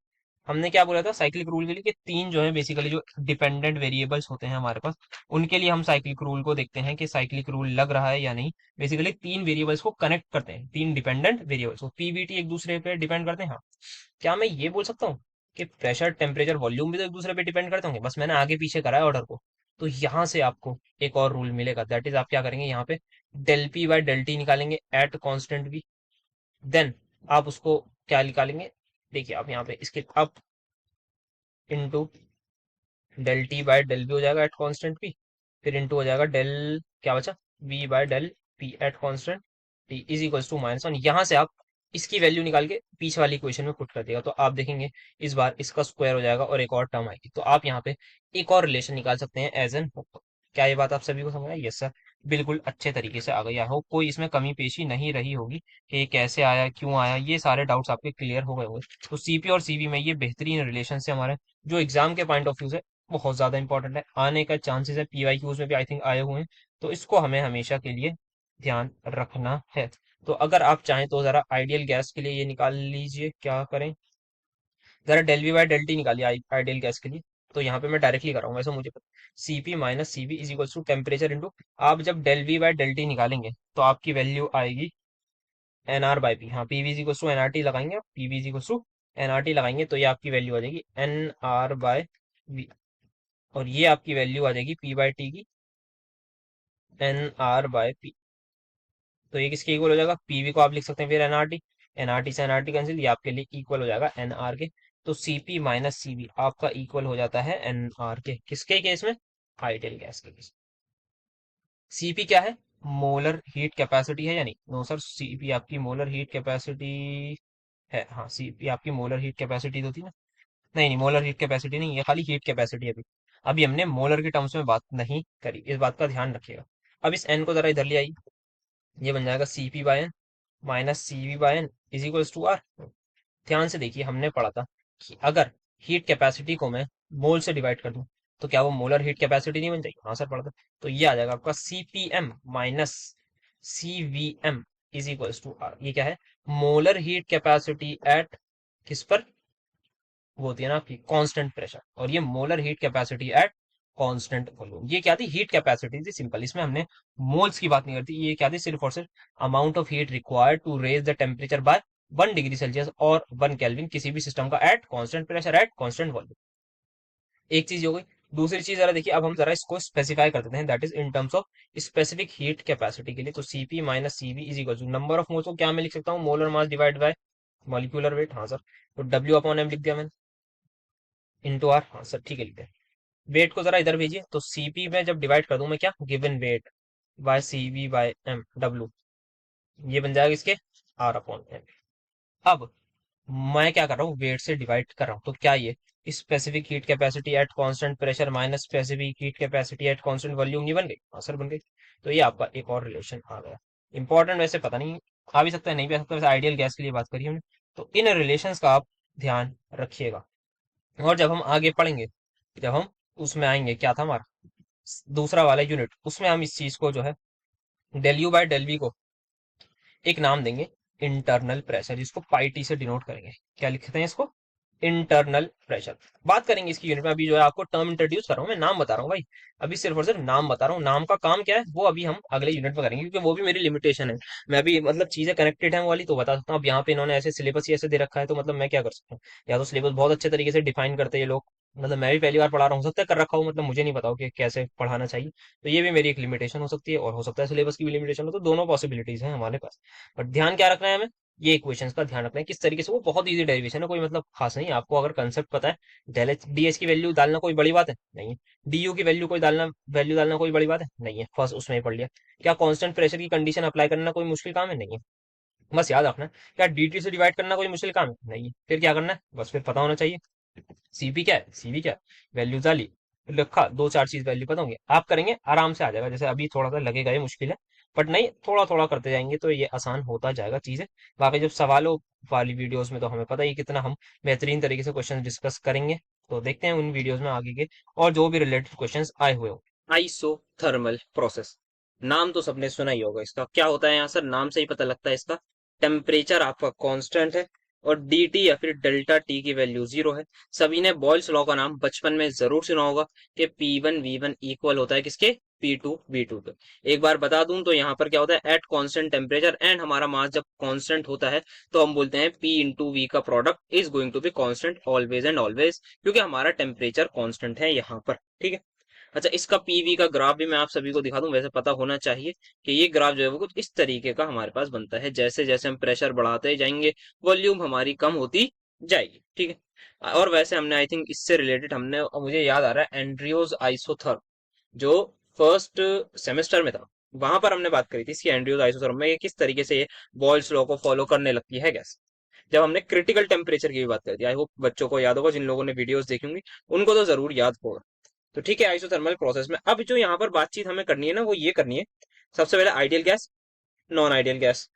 S1: हमने क्या बोला था साइक्लिक रूल के लिए कि तीन जो है बेसिकली जो डिपेंडेंट वेरिएबल्स होते हैं हमारे पास, उनके लिए हम साइक्लिक रूल को देखते हैं कि साइक्लिक रूल लग रहा है या नहीं। बेसिकली तीन वेरिएबल्स को कनेक्ट करते हैं, तीन डिपेंडेंट वेरिएबल्स को, पीवीटी एक दूसरे पे डिपेंड करते हैं, हाँ। क्या मैं ये बोल सकता हूँ कि प्रेशर टेम्परेचर वॉल्यूम भी तो एक दूसरे पे डिपेंड करते होंगे? बस मैंने आगे पीछे करा है ऑर्डर को। तो यहाँ से आपको एक और रूल मिलेगा, दैट इज आप क्या करेंगे, यहाँ पे del P by del T निकालेंगे एट कांस्टेंट बी। देन आप उसको क्या निकालेंगे, देखिए आप यहाँ पे इसके अब into del T by del B हो जाएगा एट कांस्टेंट पी, फिर इंटू हो जाएगा डेल, क्या बचा, V by del P at constant T is equals to -1। यहाँ से आप इसकी वैल्यू निकाल के पीछे वाली इक्वेशन में पुट कर देगा, तो आप देखेंगे इस बार इसका स्क्वायर हो जाएगा और एक और टर्म आएगी, तो आप यहाँ पे एक और रिलेशन निकाल सकते हैं एज एन। क्या ये बात आप सभी को समझ आई? यस सर, बिल्कुल अच्छे तरीके से आ गई। आई होप कोई इसमें कमी पेशी नहीं रही होगी कि ये कैसे आया, क्यों आया, ये सारे डाउट्स आपके क्लियर हो गए होंगे। तो सीपी और सीवी में ये बेहतरीन रिलेशन से हमारे जो एग्जाम के पॉइंट ऑफ व्यू से बहुत ज्यादा इंपॉर्टेंट है, आने का चांसेस है, पीवाईक्यूज में भी आई थिंक आए हुए हैं, तो इसको हमें हमेशा के लिए ध्यान रखना है। तो अगर आप चाहें तो जरा आइडियल गैस के लिए ये निकाल लीजिए, क्या करें, जरा del V by del T निकालिए आइडियल गैस के लिए। तो यहाँ पे मैं डायरेक्टली कर रहा हूँ, वैसे मुझे पता, CP minus CV is equal to temperature into, आप जब del V by del T निकालेंगे तो आपकी वैल्यू आएगी एनआर बाई पी। हाँ, PV is equal to NRT लगाएंगे आप, PV is equal to NRT लगाएंगे तो ये आपकी वैल्यू आ जाएगी एनआर बाय वी, और ये आपकी वैल्यू आ जाएगी पी बाई टी की एन आर बाय पी। तो ये किसके इक्वल हो जाएगा, पीवी को आप लिख सकते हैं फिर एनआरटी, एनआरटी से एनआरटी कैंसिल, ये आपके लिए इक्वल हो जाएगा एनआर के। तो सीपी माइनस सीवी आपका इक्वल हो जाता है एनआर के, किसके केस में, आइडियल गैस के केस। सीपी क्या है, मोलर हीट कैपेसिटी है या नहीं? नो सर, सीपी आपकी मोलर हीट कैपेसिटी है, हाँ सीपी आपकी मोलर हीट कैपेसिटी तो थी ना। नहीं नहीं, मोलर हीट कैपेसिटी नहीं, ये खाली हीट कैपेसिटी है। अभी अभी हमने मोलर के टर्म्स में बात नहीं करी, इस बात का ध्यान रखिएगा। अब इस एन को जरा इधर ले आई, ये बन जाएगा CP by N minus CV by N is equals to R. ध्यान से देखिए, हमने पढ़ा था कि अगर हीट कैपेसिटी को मैं मोल से डिवाइड कर दूं तो क्या वो मोलर हीट कैपेसिटी नहीं बन जाएगी? हाँ सर पढ़ा था। तो ये आ जाएगा आपका CPM minus CVM is equals to R. ये क्या है, मोलर हीट कैपेसिटी एट किस पर, वो होती है ना आपकी कांस्टेंट प्रेशर, और ये molar heat capacity eight constant volume. ये क्या थी, हीट कैपेसिटी थी सिंपल, इसमें हमने मोल्स की बात नहीं करती, ये क्या थी, सिर्फ और सिर्फ amount of heat required to raise the temperature by 1 degree Celsius और 1 केल्विन किसी भी सिस्टम का at constant pressure at constant volume. एक चीज हो गई। दूसरी चीज जरा देखिए, अब हम जरा इसको स्पेसिफाई कर देते हैं, that is in terms of specific heat capacity के लिए। तो Cp minus Cv is equal to number of moles को क्या मैं लिख सकता हूँ, molar mass divide by molecular weight. हाँ सर, तो W/m लिख दिया मैंने, इंटू आर। हाँ सर ठीक है, लिख दिया। वेट को जरा इधर भेजिए, तो Cp में जब डिवाइड कर दूं मैं क्या, given weight by Cv/m W, ये बन जाएगा इसके R/m। अब मैं क्या कर रहा हूँ, वेट से डिवाइड कर रहा हूँ, तो क्या ये specific heat capacity eight constant pressure minus specific heat capacity eight constant volume, ये बन गई। हाँ सर बन गई। तो ये आपका एक और रिलेशन आ गया। इंपॉर्टेंट वैसे पता नहीं आ भी सकता है, नहीं भी आ सकता, वैसे आइडियल गैस के लिए बात करी हमने। तो इन रिलेशंस का आप ध्यान रखिएगा, और जब हम आगे पढ़ेंगे, जब हम उसमें आएंगे, क्या था हमारा दूसरा वाला यूनिट, उसमें हम इस चीज को जो है del U by del V को एक नाम देंगे, इंटरनल प्रेशर, जिसको पाई टी से डिनोट करेंगे। क्या लिखते हैं इसको, इंटरनल प्रेशर। बात करेंगे इसकी यूनिट में। अभी जो है आपको टर्म इंट्रोड्यूस कर रहा हूँ, मैं नाम बता रहा हूँ भाई, अभी सिर्फ और सिर्फ नाम बता रहा हूँ। नाम का काम क्या है वो अभी हम अगले यूनिट में करेंगे, क्योंकि वो भी मेरी लिमिटेशन है। मैं अभी मतलब चीजें कनेक्टेड है वो वाली तो बता सकता हूँ। अब यहाँ पे इन्होंने ऐसे सिलेबस ही ऐसे दे रखा है, तो मतलब मैं क्या कर सकता हूँ, या तो सिलेबस बहुत अच्छे तरीके से डिफाइन करते हैं ये लोग, मतलब मैं भी पहली बार पढ़ा रहा हूँ, हो सकता है कर रखा हूँ, मतलब मुझे नहीं पता हो कि कैसे पढ़ाना चाहिए। तो ये भी मेरी एक लिमिटेशन हो सकती है, और हो सकता है सिलेबस की भी लिमिटेशन हो, तो दोनों पॉसिबिलिटीज हैं हमारे पास। बट ध्यान क्या रखना है हमें, ये इक्वेशंस का ध्यान रखना है किस तरीके से। वो बहुत इजी डेरिवेशन है, कोई मतलब खास नहीं। आपको अगर कंसेप्ट पता है, डेल एच डी एच की वैल्यू डालना कोई बड़ी बात है नहीं है, डी यू की वैल्यू डालना कोई बड़ी बात है नहीं है, फर्स्ट उसमें ही पढ़ लिया। क्या कांस्टेंट प्रेशर की कंडीशन अप्लाई करना कोई मुश्किल काम है, नहीं है, बस याद रखना है। क्या dt से डिवाइड करना कोई मुश्किल काम है, नहीं है, फिर क्या करना है, बस फिर पता होना चाहिए। Cp क्या है, Cv क्या है, वैल्यू डाली, लिखा, दो चार चीज वैल्यू पता होंगे, आप करेंगे आराम से आ जाएगा। जैसे अभी थोड़ा सा लगेगा ये मुश्किल है, बट नहीं, थोड़ा थोड़ा करते जाएंगे तो ये आसान होता जाएगा चीजें। बाकी जब सवालों वाली वीडियोस में तो हमें पता ही कितना हम बेहतरीन तरीके से क्वेश्चन डिस्कस करेंगे। तो देखते हैं उन वीडियोस में आगे के और जो भी रिलेटेड क्वेश्चंस आए हुए हो। आइसोथर्मल प्रोसेस, नाम तो सबने सुना ही होगा इसका। क्या होता है यहाँ सर, नाम से ही पता लगता है इसका। टेम्परेचर आपका कांस्टेंट है, और dt या फिर डेल्टा टी की वैल्यू 0 है। सभी ने बॉयल्स लॉ का नाम बचपन में जरूर सुना होगा कि P1 V1 इक्वल होता है किसके, P2 V2 के। एक बार बता दूं तो यहाँ पर क्या होता है, एट कांस्टेंट टेम्परेचर एंड हमारा मास जब कांस्टेंट होता है, तो हम बोलते हैं P इंटू V का product is going to be constant always and always, क्योंकि हमारा टेम्परेचर कांस्टेंट है यहाँ पर। ठीक है। अच्छा, इसका पीवी का ग्राफ भी मैं आप सभी को दिखा दूं, वैसे पता होना चाहिए कि ये ग्राफ जो है वो कुछ इस तरीके का हमारे पास बनता है। जैसे जैसे हम प्रेशर बढ़ाते जाएंगे, वॉल्यूम हमारी कम होती जाएगी। ठीक है। और वैसे हमने आई थिंक इससे रिलेटेड हमने, मुझे याद आ रहा है, एंड्रियोज आइसोथर्म जो फर्स्ट सेमेस्टर में था, वहां पर हमने बात करी थी इसकी, एंड्रियोज आइसोथर्म में ये किस तरीके से ये बॉयल्स लॉ को फॉलो करने लगती है गैस। जब हमने क्रिटिकल टेम्परेचर की भी बात करी थी, आई होप बच्चों को याद होगा, जिन लोगों ने वीडियोस देखी होंगी उनको तो जरूर याद होगा। तो ठीक है, आइसोथर्मल प्रोसेस में अब जो यहाँ पर बातचीत हमें करनी है ना, वो ये करनी है, सबसे पहले ideal gas, non ideal gas,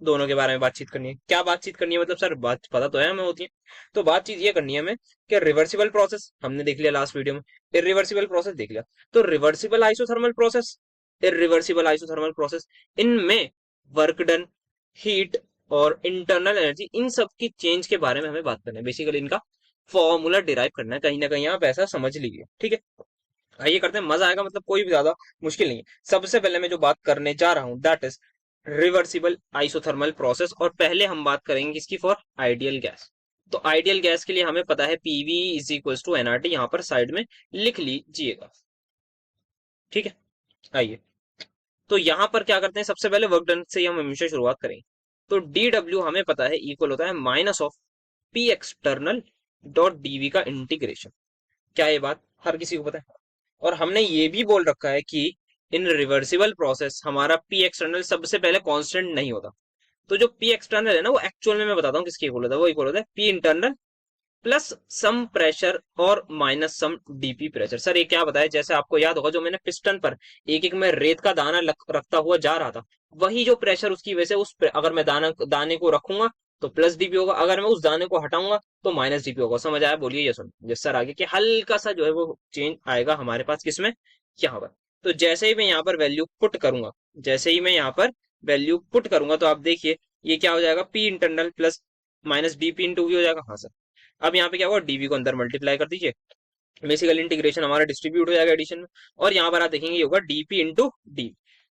S1: दोनों के बारे में बातचीत करनी है। क्या बातचीत करनी है, मतलब सर बात पता तो है हमें होती है, तो बातचीत ये करनी है हमें कि रिवर्सिबल प्रोसेस हमने देख लिया लास्ट वीडियो में, इरिवर्सिबल प्रोसेस देख लिया, तो reversible isothermal process, irreversible isothermal process, इनमें वर्क डन, हीट और इंटरनल एनर्जी, इन सब की चेंज के बारे में हमें बात करना है। बेसिकली इनका फॉर्मूला डिराइव करना है, कहीं ना कहीं आप ऐसा समझ लीजिए। ठीक है, आइए करते हैं, मजा आएगा, मतलब कोई भी ज्यादा मुश्किल नहीं है। सबसे पहले मैं जो बात करने जा रहा हूं that is reversible isothermal process, और पहले हम बात करेंगे इसकी फॉर आइडियल गैस। तो आइडियल गैस के लिए हमें पता है PV is equal to NRT, यहां पर साइड में लिख लीजिएगा। ठीक है, आइए, तो यहां पर क्या करते हैं, सबसे पहले वर्क डन से ही हम हमेशा शुरुआत करेंगे। तो डी डब्ल्यू हमें पता है इक्वल होता है minus of P external dot DV का इंटीग्रेशन। क्या ये बात हर किसी को पता है? और हमने ये भी बोल रखा है कि इन रिवर्सिबल प्रोसेस हमारा पी एक्सटर्नल सबसे पहले कांस्टेंट नहीं होता। तो जो पी एक्सटर्नल है ना, वो एक्चुअल में मैं बताता हूँ किसके इक्वल होता है, वो इक्वल होता है P internal plus some pressure और minus some DP pressure. Sir ये क्या बताया, जैसे आपको याद होगा जो मैंने पिस्टन पर एक एक में रेत का दाना रखता हुआ जा रहा था, वही जो प्रेशर उसकी वजह से अगर मैं दाने को रखूंगा तो प्लस डीपी होगा, अगर मैं उस दाने को हटाऊंगा तो माइनस डीपी होगा। समझ आया, बोलिए ये सुन जिस सर आगे कि हल्का सा जो है वो चेंज आएगा हमारे पास किसमें, यहाँ पर। तो जैसे ही मैं यहाँ पर वैल्यू पुट करूंगा, जैसे ही मैं यहाँ पर वैल्यू पुट करूंगा, तो आप देखिए ये क्या हो जाएगा, P internal plus minus DP into V हो जाएगा। हाँ सर, अब यहाँ पे क्या होगा, डीवी को अंदर मल्टीप्लाई कर दीजिए, बेसिकली इंटीग्रेशन हमारा डिस्ट्रीब्यूट हो जाएगा एडिशन में, और यहाँ पर आप देखेंगे ये होगा डीपी इंटू डी।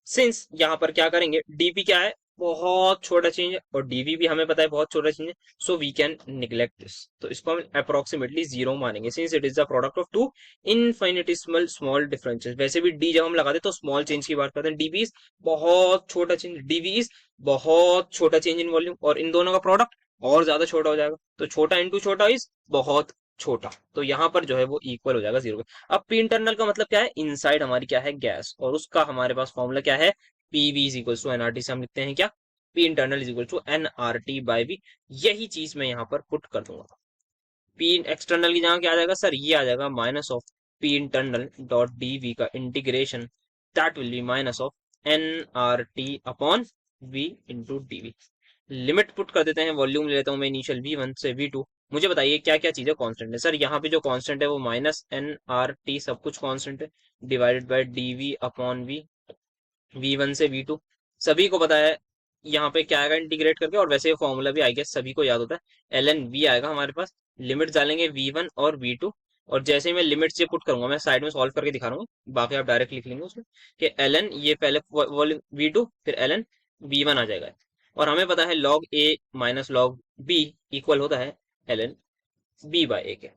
S1: सिंस यहाँ पर क्या करेंगे, डीपी क्या है, बहुत छोटा चेंज है, और डीवी भी हमें पता है बहुत छोटा चेंज है, so we can neglect this. तो इसको हम अप्रोक्सीमेटली जीरो मानेंगे, since it is the product of two infinitesimal small differences. वैसे भी डी जब हम लगाते हैं तो स्मॉल चेंज की बात करते हैं, डीवी इज बहुत छोटा चेंज, डीवी इज बहुत छोटा चेंज इन वॉल्यूम, और इन दोनों का प्रोडक्ट और ज्यादा छोटा हो जाएगा, तो छोटा इंटू छोटा इज बहुत छोटा, तो यहाँ पर जो है वो इक्वल हो जाएगा जीरो के। अब पी इंटरनल का मतलब क्या है, इनसाइड हमारी क्या है गैस, और उसका हमारे पास फॉर्मूला क्या है, PV is equal to NRT, से हम लिखते हैं क्या, P internal is equal to NRT by V. यही चीज मैं यहाँ पर पुट कर दूंगा। पी एक्सटर्नल की जगह क्या आ जाएगा सर, ये आ जाएगा minus of P internal dot D V का integration, that will be minus of N R T upon V into D V. Limit put कर देते हैं, वॉल्यूम ले लेता हूँ मैं इनिशियल V1 से V2। मुझे बताइए क्या क्या चीजें कांस्टेंट है सर, यहाँ पे जो कांस्टेंट है वो माइनस एन आर टी, सब कुछ कांस्टेंट है, divided by D V upon V, V1 से V2 सभी को पता है। यहाँ पे क्या आएगा इंटीग्रेट करके, और वैसे फॉर्मूला भी आई गेस सभी को याद होता है, एल एन वी आएगा हमारे पास। लिमिट डालेंगे V1 और V2, और जैसे ही मैं लिमिट से पुट करूंगा, मैं साइड में सॉल्व करके दिखा रहा हूँ, बाकी आप डायरेक्ट लिख लेंगे उसमें कि एल एन, ये पहले वॉल्यूम V2 फिर एल एन V1 आ जाएगा, और हमें पता है लॉग ए माइनस लॉग बी इक्वल होता है एल एन बी बाई ए के,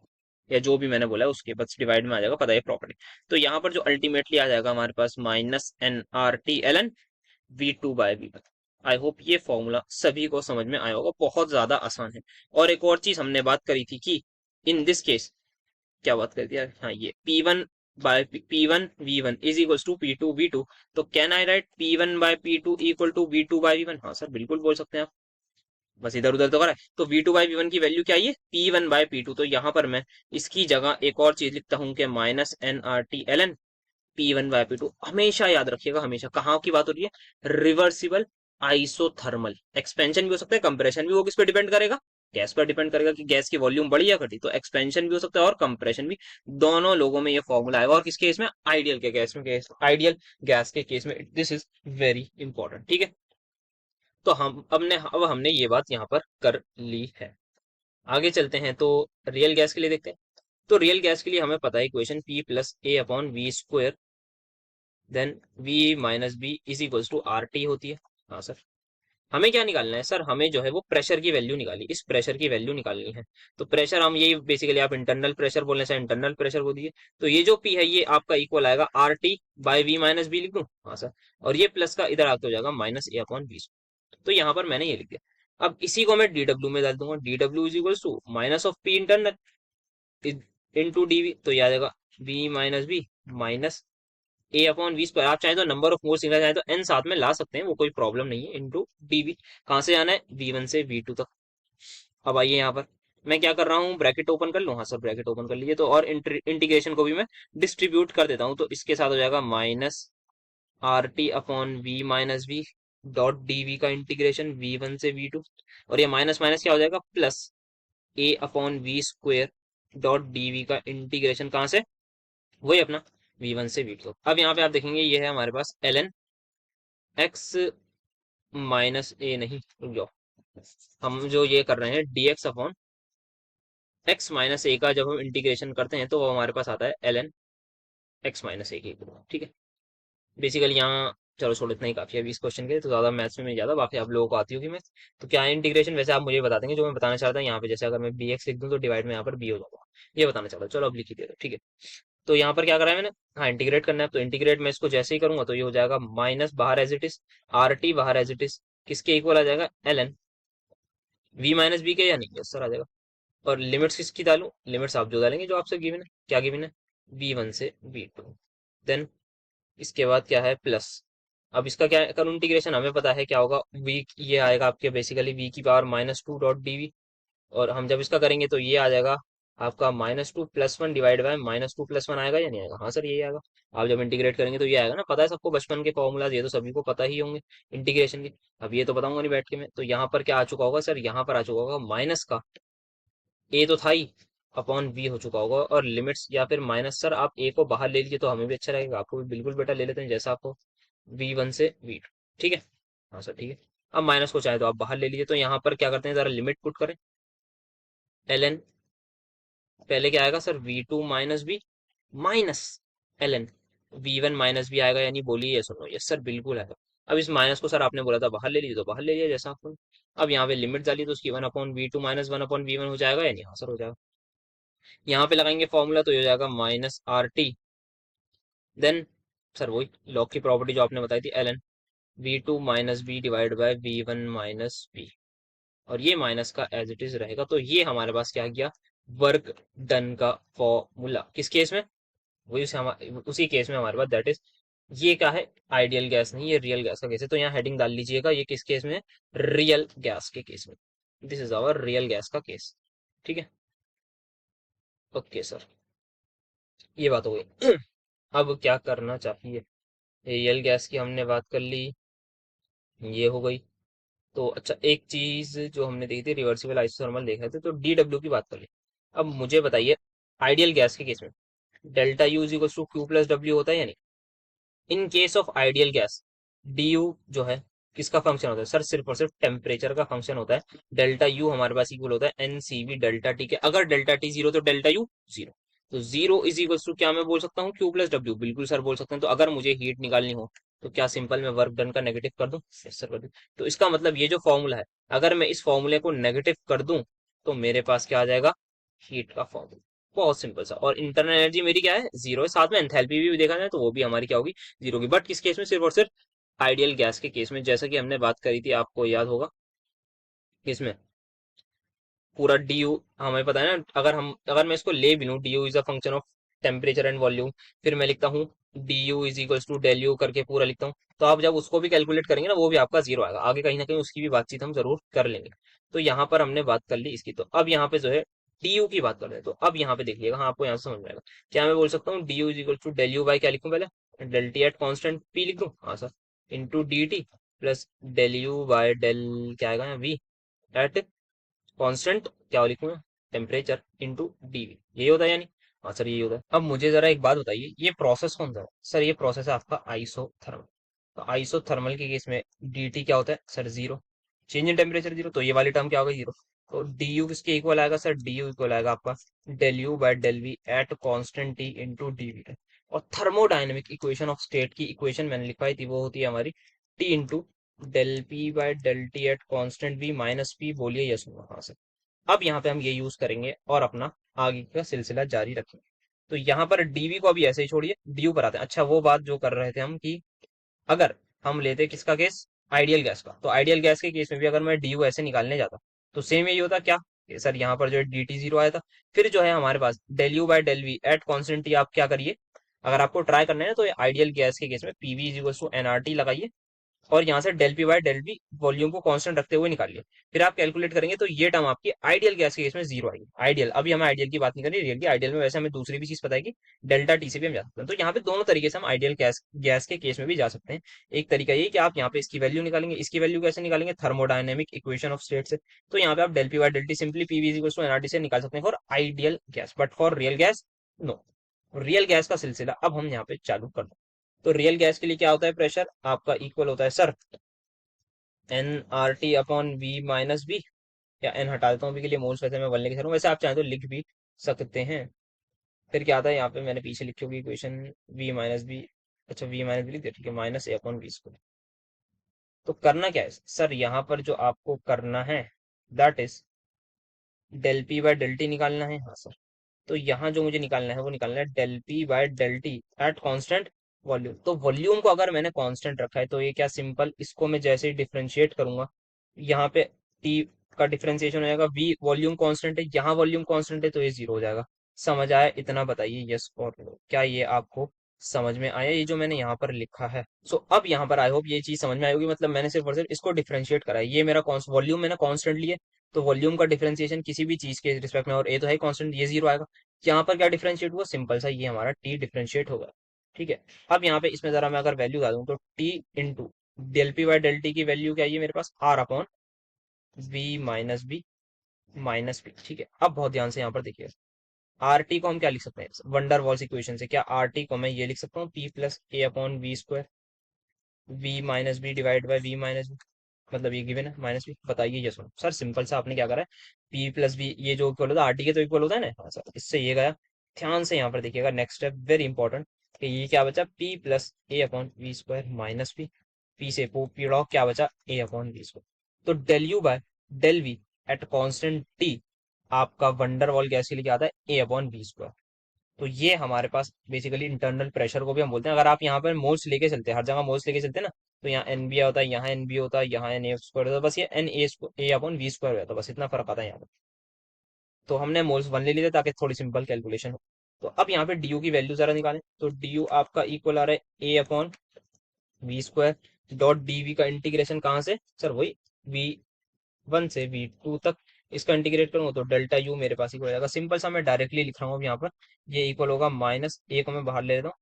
S1: या जो भी मैंने बोला है उसके बस डिवाइड में आ जाएगा, पता है प्रॉपर्टी। तो यहाँ पर जो अल्टीमेटली आ जाएगा हमारे पास minus N R T L N V2/V1। I hope ये फॉर्मूला सभी को समझ में आया होगा, बहुत ज्यादा आसान है। और एक और चीज हमने बात करी थी कि इन दिस केस, क्या बात करी थी यार, हाँ ये P1 is equal to P2 V2, तो can I write P1/P2 equal to V2/V1? हाँ सर बिल्कुल बोल सकते हैं आप, बस इधर उधर तो करा है। तो V2/V1 की वैल्यू क्या है, ये P1/P2, तो यहाँ पर मैं इसकी जगह एक और चीज लिखता हूँ कि minus N R T L N P1/P2। हमेशा याद रखिएगा, हमेशा कहाँ की बात हो रही है, रिवर्सिबल आइसोथर्मल। एक्सपेंशन भी हो सकता है, कंप्रेशन भी, वो किस पे डिपेंड करेगा, गैस पर डिपेंड करेगा कि गैस की वॉल्यूम बढ़ी या घटी, तो एक्सपेंशन भी हो सकता है और कंप्रेशन भी। दोनों लोगों में ये फॉर्मूला आएगा, और किस केस में, आइडियल के केस में, आइडियल गैस के केस में दिस इज वेरी इंपॉर्टेंट, ठीक है। तो अब हमने ये बात यहाँ पर कर ली है। आगे चलते हैं, तो रियल गैस के लिए देखते हैं। तो रियल गैस के लिए हमें पता है equation P plus A upon V square, then V minus B is equals to R T होती है। हाँ सर, हमें क्या निकालना है सर, हमें जो है वो प्रेशर की वैल्यू निकाली, इस प्रेशर की वैल्यू निकालनी है। तो प्रेशर हम यही बेसिकली, आप इंटरनल प्रेशर बोलने से इंटरनल प्रेशर बोल दिए, तो ये जो P है ये आपका इक्वल आएगा R T by V minus B लिख दूं, हाँ सर, और ये प्लस का इधर आके हो जाएगा माइनस ए अपॉन बी। तो यहाँ पर मैंने ये लिख दिया। अब इसी को मैं DW में डाल दूंगा, DW is equal to minus of P internal into D V, तो ये आ जाएगा V minus B minus A upon V square. आप चाहे तो नंबर ऑफ मोल्स निकालना चाहे तो एन साथ में ला सकते हैं, वो कोई प्रॉब्लम नहीं है, इंटू डीवी। कहाँ से आना है, V1 से V2 तक। अब आइए यहाँ पर मैं क्या कर रहा हूँ, ब्रैकेट ओपन कर लूँ, हाँ सर ब्रैकेट ओपन कर लीजिए, तो और इंटीग्रेशन को भी मैं डिस्ट्रीब्यूट कर देता हूँ, तो इसके साथ हो जाएगा minus R T upon V minus V dot D V का इंटीग्रेशन V1 से V2, और ये माइनस माइनस क्या हो जाएगा, plus A upon V square dot D V का इंटीग्रेशन, कहाँ से, वही अपना V1 से V2। अब यहाँ पे आप देखेंगे ये है हमारे पास एल एन एक्स माइनस ए, नहीं रुक जाओ, हम जो ये कर रहे हैं dx अपॉन एक्स माइनस ए का जब हम इंटीग्रेशन करते हैं तो वो हमारे पास आता है एल एन एक्स माइनस ए की, ठीक है। बेसिकली यहाँ चलो छोड़ो, इतना ही काफी है अभी इस क्वेश्चन के, तो ज्यादा मैथ्स में नहीं ज्यादा, बाकी आप लोगों को आती होगी मैथ्स। तो क्या है इंटीग्रेशन, वैसे आप मुझे बता देंगे, जो मैं बताना चाहता हूँ यहाँ पे, जैसे अगर मैं बी एक्स लिख दूँ तो डिवाइड में यहाँ पर बी हो जाएगा, ये बताना चाहता हूँ, चलो अब लिख ही दिया, ठीक है। तो यहाँ पर क्या करा है मैंने, हाँ इंटीग्रेट करना है, तो इंटीग्रेट मैं इसको जैसे ही करूंगा तो ये हो जाएगा माइनस बाहर as it is, R T बाहर एज इट इज, किसके इक्वल आ जाएगा, L N V minus B के, या नहीं, यस सर आ जाएगा। और लिमिट्स किसकी डालूं, लिमिट्स आप जो डालेंगे जो आपसे गिवन है, क्या गिवन है, V1 से V2, देन इसके बाद क्या है प्लस। अब इसका क्या करूं इंटीग्रेशन, हमें पता है क्या होगा, वी ये आएगा आपके बेसिकली वी की पावर -2 डॉट डीवी, और हम जब इसका करेंगे तो ये आ जाएगा आपका -2 plus one divide by -2 plus one, आएगा या नहीं आएगा, हाँ सर यही आएगा। आप जब इंटीग्रेट करेंगे तो ये आएगा ना, पता है सबको बचपन के फॉर्मूलाज, ये तो सभी को पता ही होंगे इंटीग्रेशन के। अब ये तो बताऊंगा नहीं बैठ के मैं, तो यहाँ पर क्या आ चुका होगा सर, यहाँ पर आ चुका होगा माइनस का ए तो था ही अपॉन बी हो चुका होगा, और लिमिट्स या फिर माइनस, सर आप ए को बाहर ले लीजिए तो हमें भी अच्छा रहेगा, आपको भी बिल्कुल बेटा ले लेते हैं जैसा आपको, V1 से V2, ठीक है, हाँ सर ठीक है। अब माइनस को चाहे तो आप बाहर ले लीजिए, तो यहाँ पर क्या करते हैं, जरा लिमिट पुट करें, एल एन पहले क्या आएगा sir, V2 minus B minus L N V1 minus B आएगा, यानी बोलिए ये सुनो, यस सर बिल्कुल आएगा। अब इस माइनस को सर आपने बोला था बाहर ले लीजिए, तो बाहर ले लिया जैसा आपको। अब यहाँ पे लिमिट डाली तो उसकी 1/v2 माइनस 1/v1 हो जाएगा या नहीं? हाँ सर हो जाएगा। यहाँ पे लगाएंगे फॉर्मूला तो ये हो जाएगा -RT, देन सर वही लॉग की प्रॉपर्टी जो आपने बताई थी, ln v2 minus B divide by v1 minus B, और ये माइनस का एज इट इज रहेगा। तो ये हमारे पास क्या गया, वर्क डन का फॉर्मूला। किस केस में? वही उसी केस में हमारे पास, दैट इज, ये क्या है, आइडियल गैस नहीं, ये रियल गैस का केस है। तो यहाँ हेडिंग डाल लीजिएगा, ये किस केस में है, रियल गैस के केस में। This is our real gas का केस। ठीक है, ओके सर, ये बात हो गई। अब क्या करना चाहिए? रियल गैस की हमने बात कर ली, ये हो गई। तो अच्छा, एक चीज जो हमने देखी थी, रिवर्सिबल आइसोथर्मल देखा थे, तो DW की बात कर ली। अब मुझे बताइए, आइडियल गैस के केस में delta U is equal to Q plus W होता है या नहीं? In case of ideal gas, D U जो है किसका फंक्शन होता है सर? सिर्फ और सिर्फ टेम्परेचर का फंक्शन होता है। डेल्टा यू हमारे पास इक्वल होता है NCV डेल्टा टी के। अगर डेल्टा टी जीरो तो डेल्टा यू जीरो। तो जीरो इज इक्वल टू क्या मैं बोल सकता हूँ, क्यू प्लस डब्ल्यू? बिल्कुल सर बोल सकते हैं। तो अगर मुझे हीट निकालनी हो तो क्या सिंपल मैं वर्क डन का नेगेटिव कर दूं? यस सर कर दूं। तो इसका मतलब ये जो फॉर्मूला है, अगर मैं इस फॉर्मूले को नेगेटिव कर दूं तो मेरे पास क्या आ जाएगा, हीट का फॉर्मूला। बहुत सिंपल सा। और इंटरनल एनर्जी मेरी क्या है, जीरो है। साथ में एंथैल्पी भी देखा जाए तो वो भी हमारी क्या होगी, जीरो की। बट किस केस में? सिर्फ और सिर्फ आइडियल गैस के केस में, जैसा कि हमने बात करी थी, आपको याद होगा। किसमें? पूरा डी यू हमें पता है ना। अगर मैं इसको ले भी लूँ, D U is a function of temperature and volume, फिर मैं लिखता हूँ D U is equal to del U करके पूरा लिखता हूँ। तो आप जब उसको भी कैलकुलेट करेंगे ना, वो भी आपका जीरो आएगा। आगे कहीं ना कहीं उसकी भी बातचीत हम जरूर कर लेंगे। तो यहाँ पर हमने बात कर ली इसकी। तो अब यहाँ पे जो है डी यू की बात कर रहे हैं, तो अब यहाँ पे देखिएगा, हाँ आपको यहाँ से समझ में आएगा। क्या मैं बोल सकता हूँ, D U is equal to del U by क्या लिखूँ पहले, del T at constant P लिख दूँ? हाँ sir, into D T plus del U by del क्या आएगा, वी एट कांस्टेंट क्या लिखूं मैं, टेम्परेचर इंटू डीवी। यही होता है यानी? हाँ सर यही होता है। अब मुझे जरा एक बात बताइए, ये प्रोसेस कौन सा है सर? ये प्रोसेस है आपका आइसोथर्मल। तो आइसोथर्मल के केस में dt क्या होता है sir, zero. Change in temperature zero, तो ये वाली टर्म क्या होगा, जीरो। तो डी यू किसके इक्वल आएगा सर? डी यू इक्वल आएगा आपका del U by del V at constant T into DV. और थर्मोडाइनमिक इक्वेशन ऑफ स्टेट की इक्वेशन मैंने लिखवाई थी, वो होती है हमारी T into del P by del T at constant V minus P. बोलिए यस नो? हाँ सर। अब यहाँ पे हम ये यूज करेंगे और अपना आगे का सिलसिला जारी रखेंगे। तो यहाँ पर डीवी को अभी ऐसे ही छोड़िए, डी पर आते हैं। अच्छा, वो बात जो कर रहे थे हम कि अगर हम लेते किसका केस, आइडियल गैस का, तो आइडियल गैस के केस में भी अगर मैं डी यू ऐसे निकालने जाता तो सेम यही होता क्या, कि सर यहाँ पर जो है डी टी जीरो आया था। फिर जो है हमारे पास del U by del V at constant T. आप क्या करिए, अगर आपको ट्राई करना है ना, तो आइडियल गैस के केस में PV is equal to NRT लगाइए, और यहाँ से del P by del V volume को कांस्टेंट रखते हुए निकालिए। फिर आप कैलकुलेट करेंगे तो ये टर्म आपकी आइडियल गैस के केस में जीरो आएगी। आइडियल, अभी हमें आइडियल की बात नहीं करनी, रियल की। आइडियल में वैसे हमें दूसरी भी चीज पता है कि डेल्टा टी से भी हम जा सकते हैं। तो यहाँ पे दोनों तरीके से हम आइडियल गैस गैस के केस में भी जा सकते हैं। एक तरीका ये कि आप यहाँ पे इसकी वैल्यू निकालेंगे। इसकी वैल्यू कैसे निकालेंगे, थर्मोडायनेमिक इक्वेशन ऑफ स्टेट से। तो यहाँ पे आप del P by del T simply PV is equal to NRT से निकाल सकते हैं for ideal gas. But for real gas no. Real gas का सिलसिला अब हम यहाँ पे चालू कर दो। तो रियल गैस के लिए क्या होता है, प्रेशर आपका इक्वल होता है sir N R T upon V minus B. या एन हटा देता हूँ अभी के लिए, मोल्स वैसे मैं वन लिख रहा हूँ, वैसे आप चाहें तो लिख भी सकते हैं। फिर क्या आता है यहाँ पे, मैंने पीछे लिखी होगी इक्वेशन, वी माइनस बी। अच्छा, वी माइनस बी लिख दिया, ठीक है, minus A upon V square. तो करना क्या है सर, यहाँ पर जो आपको करना है that is del P by del T निकालना है। हाँ सर। तो यहाँ जो मुझे निकालना है वो निकालना है del P by del T at constant volume. तो वॉल्यूम को अगर मैंने कांस्टेंट रखा है तो ये क्या, सिंपल, इसको मैं जैसे ही डिफरेंशिएट करूंगा, यहाँ पे टी का डिफरेंशिएशन हो जाएगा, वी वॉल्यूम कांस्टेंट है, यहाँ वॉल्यूम कांस्टेंट है, तो ये जीरो हो जाएगा। समझ आया इतना? बताइए यस और नो, क्या ये आपको समझ में आया, ये जो मैंने यहाँ पर लिखा है? सो अब यहाँ पर आई होप ये चीज समझ में आई होगी। मतलब मैंने सिर्फ और सिर्फ इसको डिफरेंशिएट करा है। ये मेरा वॉल्यूम मैंने कांस्टेंट लिए, तो वॉल्यूम का डिफरेंशिएशन किसी भी चीज के रिस्पेक्ट में, और ए तो है कांस्टेंट, ये जीरो आएगा। यहाँ पर क्या डिफरेंशिएट हुआ, सिंपल सा, ये हमारा टी डिफरेंशिएट होगा। ठीक है। अब यहाँ पे इसमें जरा मैं अगर वैल्यू डालूं तो T into del P by del T की वैल्यू क्या है, ये मेरे पास R upon V minus B minus B. ठीक है। अब बहुत ध्यान से यहाँ पर देखिए, आर टी को हम क्या लिख सकते हैं वंडर वॉल्स इक्वेशन से, क्या आर टी को मैं ये लिख सकता हूँ P plus A upon V square V minus B divide by V minus B. मतलब ये गिवन है माइनस बी। बताइए ये सुनो सर, सिंपल सा आपने क्या करा है, पी प्लस बी ये जो इक्वल होता है आर टी के तो इक्वल होता है ना। हाँ सर, इससे ये गया। ध्यान से यहाँ पर देखिएगा, नेक्स्ट स्टेप वेरी इंपॉर्टेंट, कि ये क्या बचा, P plus A upon V square minus B. P से पी डॉट क्या बचा, ए अपॉन वी स्क्वायर। तो del U by del V at constant T आपका वंडरवॉल गैस के लिए क्या आता है, ए अपॉन वी स्क्वायर। तो ये हमारे पास बेसिकली इंटरनल प्रेशर को भी हम बोलते हैं। अगर आप यहाँ पर मोल्स लेके चलते हैं, हर जगह मोल्स लेके चलते हैं ना, तो यहाँ एन बी होता है, यहाँ एन बी होता है, यहाँ एन ए स्क्वायर होता है, बस ये N A upon V square होता है, बस इतना फर्क आता है यहाँ पर। तो हमने मोल्स वन ले लिए थे ताकि थोड़ी सिंपल कैलकुलेशन हो। तो अब यहाँ पे डी यू की वैल्यू जरा निकालें, तो डी यू आपका इक्वल आ रहा है A upon V square dot D V का इंटीग्रेशन कहाँ से सर, वही वी वन से वी टू तक। इसका इंटीग्रेट करूंगा तो डेल्टा यू मेरे पास इक्वल हो जाएगा, सिंपल सा मैं डायरेक्टली लिख रहा हूँ अब यहाँ पर। ये इक्वल होगा माइनस ए को मैं बाहर ले लेता हूँ,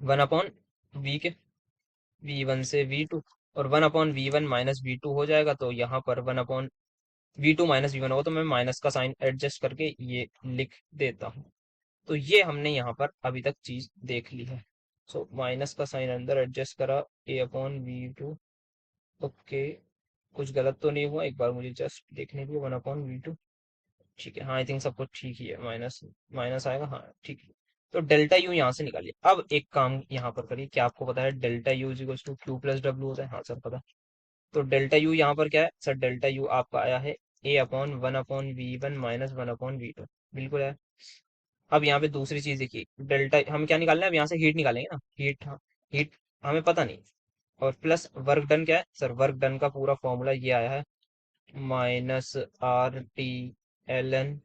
S1: वन अपॉन वी के वी वन से वी टू, और one upon V one minus V two हो जाएगा। तो यहाँ पर one upon V two minus V one होगा, तो मैं माइनस का साइन एडजस्ट करके ये लिख देता हूँ। तो ये हमने यहाँ पर अभी तक चीज देख ली है। सो माइनस का साइन अंदर एडजस्ट करा, ए अपॉन वी टू। ओके, कुछ गलत तो नहीं हुआ, एक बार मुझे जस्ट देखने दो, वन अपॉन वी टू। ठीक है, हाँ आई थिंक सब कुछ ठीक ही है, माइनस माइनस आएगा, हाँ ठीक है। तो डेल्टा यू यहाँ से निकालिए। अब एक काम यहाँ पर करिए, क्या आपको पता है delta U is equal to Q plus W होता है, हाँ सर पता है। तो डेल्टा यू यहाँ पर क्या है सर, डेल्टा यू आपका आया है A upon one V one minus one upon V two, बिल्कुल है। अब यहाँ पे दूसरी चीज देखिए, डेल्टा हम क्या निकालना है, अब यहाँ से हीट निकालेंगे ना, हीट, हाँ हीट हमें पता नहीं। और प्लस वर्क डन क्या है सर, वर्क डन का पूरा फॉर्मूला ये आया है, minus R T L N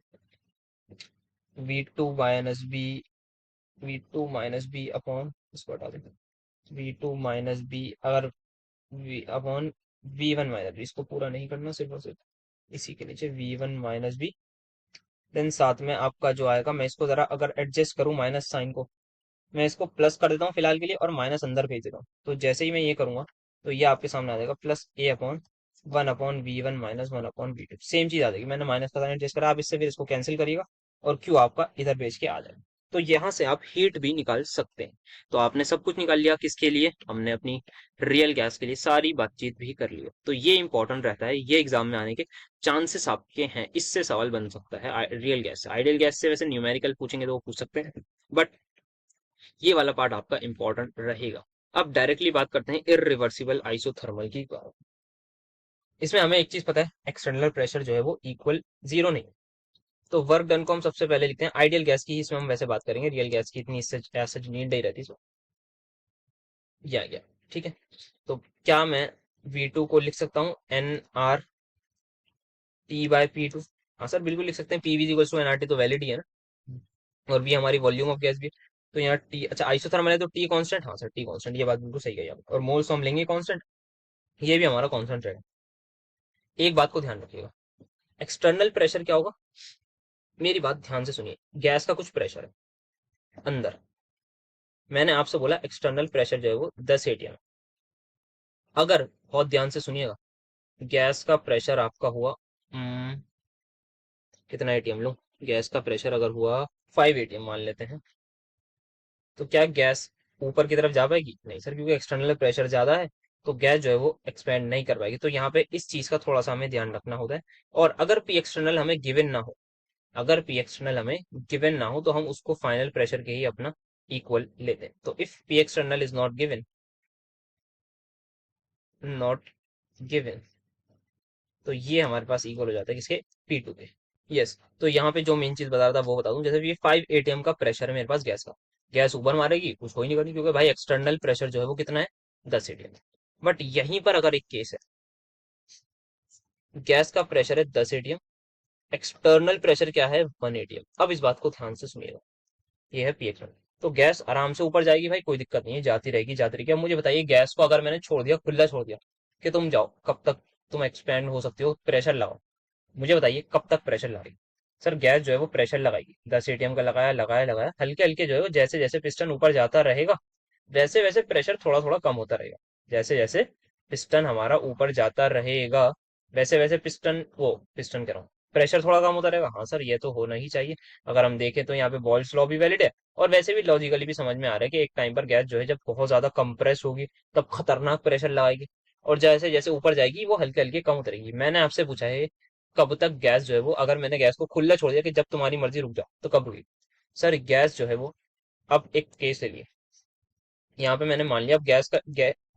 S1: V two minus B, V two minus B upon, इसको हटा देते, वी टू माइनस बी, अगर V upon V one minus B, इसको पूरा नहीं करना, सिर्फ और सिर्फ इसी के नीचे V one minus B. Then साथ में आपका जो आएगा, मैं इसको जरा अगर एडजस्ट करूं माइनस साइन को, मैं इसको प्लस कर देता हूँ फिलहाल के लिए, और माइनस अंदर भेज देता हूँ। तो जैसे ही मैं ये करूंगा, तो ये आपके सामने आ जाएगा plus A upon V one minus one upon V two, same चीज आ जाएगी। मैंने माइनस का साइन एडजस्ट करा, आप इससे फिर इसको कैंसिल करिएगा, और क्यू आपका इधर भेज के आ जाएगा। तो यहाँ से आप हीट भी निकाल सकते हैं। तो आपने सब कुछ निकाल लिया, किसके लिए, हमने अपनी रियल गैस के लिए सारी बातचीत भी कर ली है। तो ये इंपॉर्टेंट रहता है, ये एग्जाम में आने के चांसेस आपके हैं, इससे सवाल बन सकता है रियल गैस से। आइडियल गैस से वैसे न्यूमेरिकल पूछेंगे तो वो पूछ सकते हैं, बट ये वाला पार्ट आपका इंपॉर्टेंट रहेगा। अब डायरेक्टली बात करते हैं इरिवर्सिबल आइसोथर्मल की। इसमें हमें एक चीज पता है, एक्सटर्नल प्रेशर जो है वो इक्वल जीरो नहीं। तो वर्क डन को हम सबसे पहले लिखते हैं, आइडियल गैस की इसमें हम वैसे बात करेंगे, रियल गैस की इतनी ऐसे नीड नहीं रहती। सो या ठीक है। तो क्या मैं V2 को लिख सकता हूँ N R T by P two, हाँ सर बिल्कुल लिख सकते हैं, PV equals to N R T, तो वैलिड ही है ना, और भी हमारी वॉल्यूम ऑफ गैस भी। तो यहाँ टी, अच्छा आइसोथर्मल है तो टी कांस्टेंट, हाँ सर टी कांस्टेंट, ये बात बिल्कुल सही है आप, और मोल्स तो हम लेंगे कांस्टेंट, ये भी हमारा कांस्टेंट रहेगा। एक बात को ध्यान रखिएगा, एक्सटर्नल प्रेशर क्या होगा, मेरी बात ध्यान से सुनिए, गैस का कुछ प्रेशर है अंदर, मैंने आपसे बोला एक्सटर्नल प्रेशर जो है वो 10 एटीएम। अगर बहुत ध्यान से सुनिएगा, गैस का प्रेशर आपका हुआ कितना एटीएम लो, गैस का प्रेशर अगर हुआ 5 एटीएम मान लेते हैं, तो क्या गैस ऊपर की तरफ जा पाएगी, नहीं सर, क्योंकि एक्सटर्नल प्रेशर ज्यादा है, तो गैस जो है वो एक्सपेंड नहीं कर पाएगी। तो यहाँ पे इस चीज का थोड़ा सा हमें ध्यान रखना होता है। और अगर पी एक्सटर्नल हमें गिवन ना हो, अगर पी एक्सटर्नल हमें गिवन ना हो, तो हम उसको फाइनल प्रेशर के ही अपना इक्वल लेते हैं। तो if P external is not given, तो ये हमारे पास इक्वल हो जाता है किसके, P2 के। यस, तो यहाँ पे जो मेन चीज बता रहा था वो बता दूं, जैसे ये 5 एटीएम का प्रेशर है मेरे पास गैस का, गैस ऊपर मारेगी कुछ हो ही नहीं करेगी, क्योंकि भाई एक्सटर्नल प्रेशर जो है वो कितना है, 10 एटीएम। बट यहीं पर अगर एक केस है, गैस का प्रेशर है 10 एटीएम, एक्सटर्नल प्रेशर क्या है, 1 एटीएम। अब इस बात को ध्यान से सुनिएगा, ये है पी एक्सटर्नल। तो गैस आराम से ऊपर जाएगी भाई, कोई दिक्कत नहीं है, जाती रहेगी जाती रहेगी। अब मुझे बताइए, गैस को अगर मैंने छोड़ दिया, खुला छोड़ दिया कि तुम जाओ, कब तक तुम एक्सपेंड हो सकते हो, प्रेशर लगाओ, मुझे बताइए कब तक प्रेशर लगाएगी। सर गैस जो है वो प्रेशर लगाएगी, 10 एटीएम का लगाया लगाया लगाया, हल्के हल्के जो है वो, जैसे जैसे पिस्टन ऊपर जाता रहेगा, वैसे वैसे प्रेशर थोड़ा थोड़ा कम होता रहेगा। जैसे जैसे पिस्टन हमारा ऊपर जाता रहेगा, वैसे वैसे पिस्टन कह रहा हूँ, प्रेशर थोड़ा कम होता रहेगा। हाँ सर ये तो होना ही चाहिए। अगर हम देखें तो यहाँ पे बॉयल्स लॉ भी वैलिड है, और वैसे भी लॉजिकली भी समझ में आ रहा है कि एक टाइम पर गैस जो है जब बहुत ज्यादा कंप्रेस होगी, तब खतरनाक प्रेशर लगाएगी, और जैसे जैसे ऊपर जाएगी वो हल्के हल्के कम उतरेगी। मैंने आपसे पूछा है कब तक गैस जो है वो, अगर मैंने गैस को खुला छोड़ दिया कि जब तुम्हारी मर्जी रुक जाओ, तो कब रुकी। सर गैस जो है वो, अब एक केस ले लिया, यहाँ पे मैंने मान लिया अब गैस का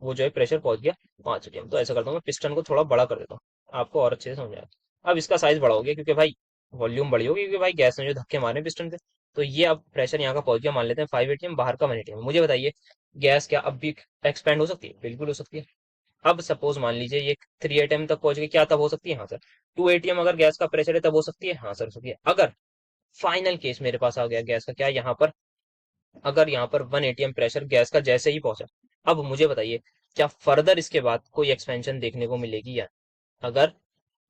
S1: वो जो है प्रेशर पहुंच गया 5 atm। तो ऐसा करता हूँ मैं, पिस्टन को थोड़ा बड़ा कर देता हूँ, आपको और अच्छे से समझ आएगा। अब इसका साइज बड़ा हो गया क्योंकि भाई वॉल्यूम बड़ी होगी, क्योंकि भाई गैस ने जो धक्के मारे पिस्टन पे। तो ये अब प्रेशर यहाँ का पहुंच गया, मान लेते हैं 5 atm, बाहर का 1 atm। मुझे बताइए गैस क्या अब भी एक्सपेंड हो सकती है? बिल्कुल हो सकती है। अब सपोज मान लीजिए ये 3 atm तक पहुंच गई, क्या तब हो सकती है? हाँ सर। 2 atm अगर गैस का प्रेशर है तब हो सकती है? हाँ सर हो सकती है। अगर फाइनल केस मेरे पास आ गया गैस का, क्या यहाँ पर अगर यहाँ पर 1 atm प्रेशर गैस का जैसे ही पहुंचा, अब मुझे बताइए क्या फर्दर इसके बाद कोई एक्सपेंशन देखने को मिलेगी या नहीं? अगर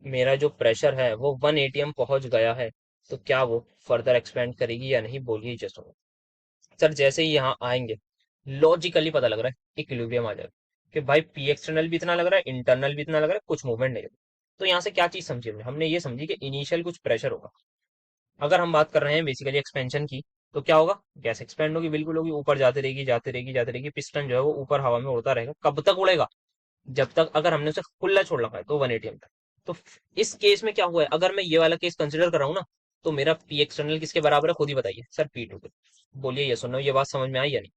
S1: मेरा जो प्रेशर है वो 1 atm पहुंच गया है, तो क्या वो फर्दर एक्सपेंड करेगी या नहीं? बोलिए जस्ट। सर जैसे ही यहाँ आएंगे, लॉजिकली पता लग रहा है इक्विलिब्रियम आ जाएगा कि भाई पी एक्सटर्नल भी इतना लग रहा है, इंटरनल भी इतना लग रहा है, कुछ मूवमेंट नहीं है। तो यहाँ से क्या चीज समझी हमने? हमने ये समझी कि इनिशियल कुछ प्रेशर होगा। अगर हम बात कर रहे हैं बेसिकली एक्सपेंशन की, तो क्या होगा? गैस एक्सपेंड होगी, बिल्कुल होगी, ऊपर जाती रहेगी जाती रहेगी जाती रहेगी, पिस्टन जो है वो ऊपर हवा में उड़ता रहेगा। कब तक उड़ेगा? जब तक, अगर हमने उसे खुला छोड़ रखा है तो 1 atm तक। तो इस केस में क्या हुआ है, अगर मैं ये वाला केस कंसिडर कर रहा हूँ ना, तो मेरा पी एक्सटर्नल किसके बराबर है? खुद ही बताइए सर, P2 के। बोलिए ये सुनो, ये बात समझ में आई या नहीं?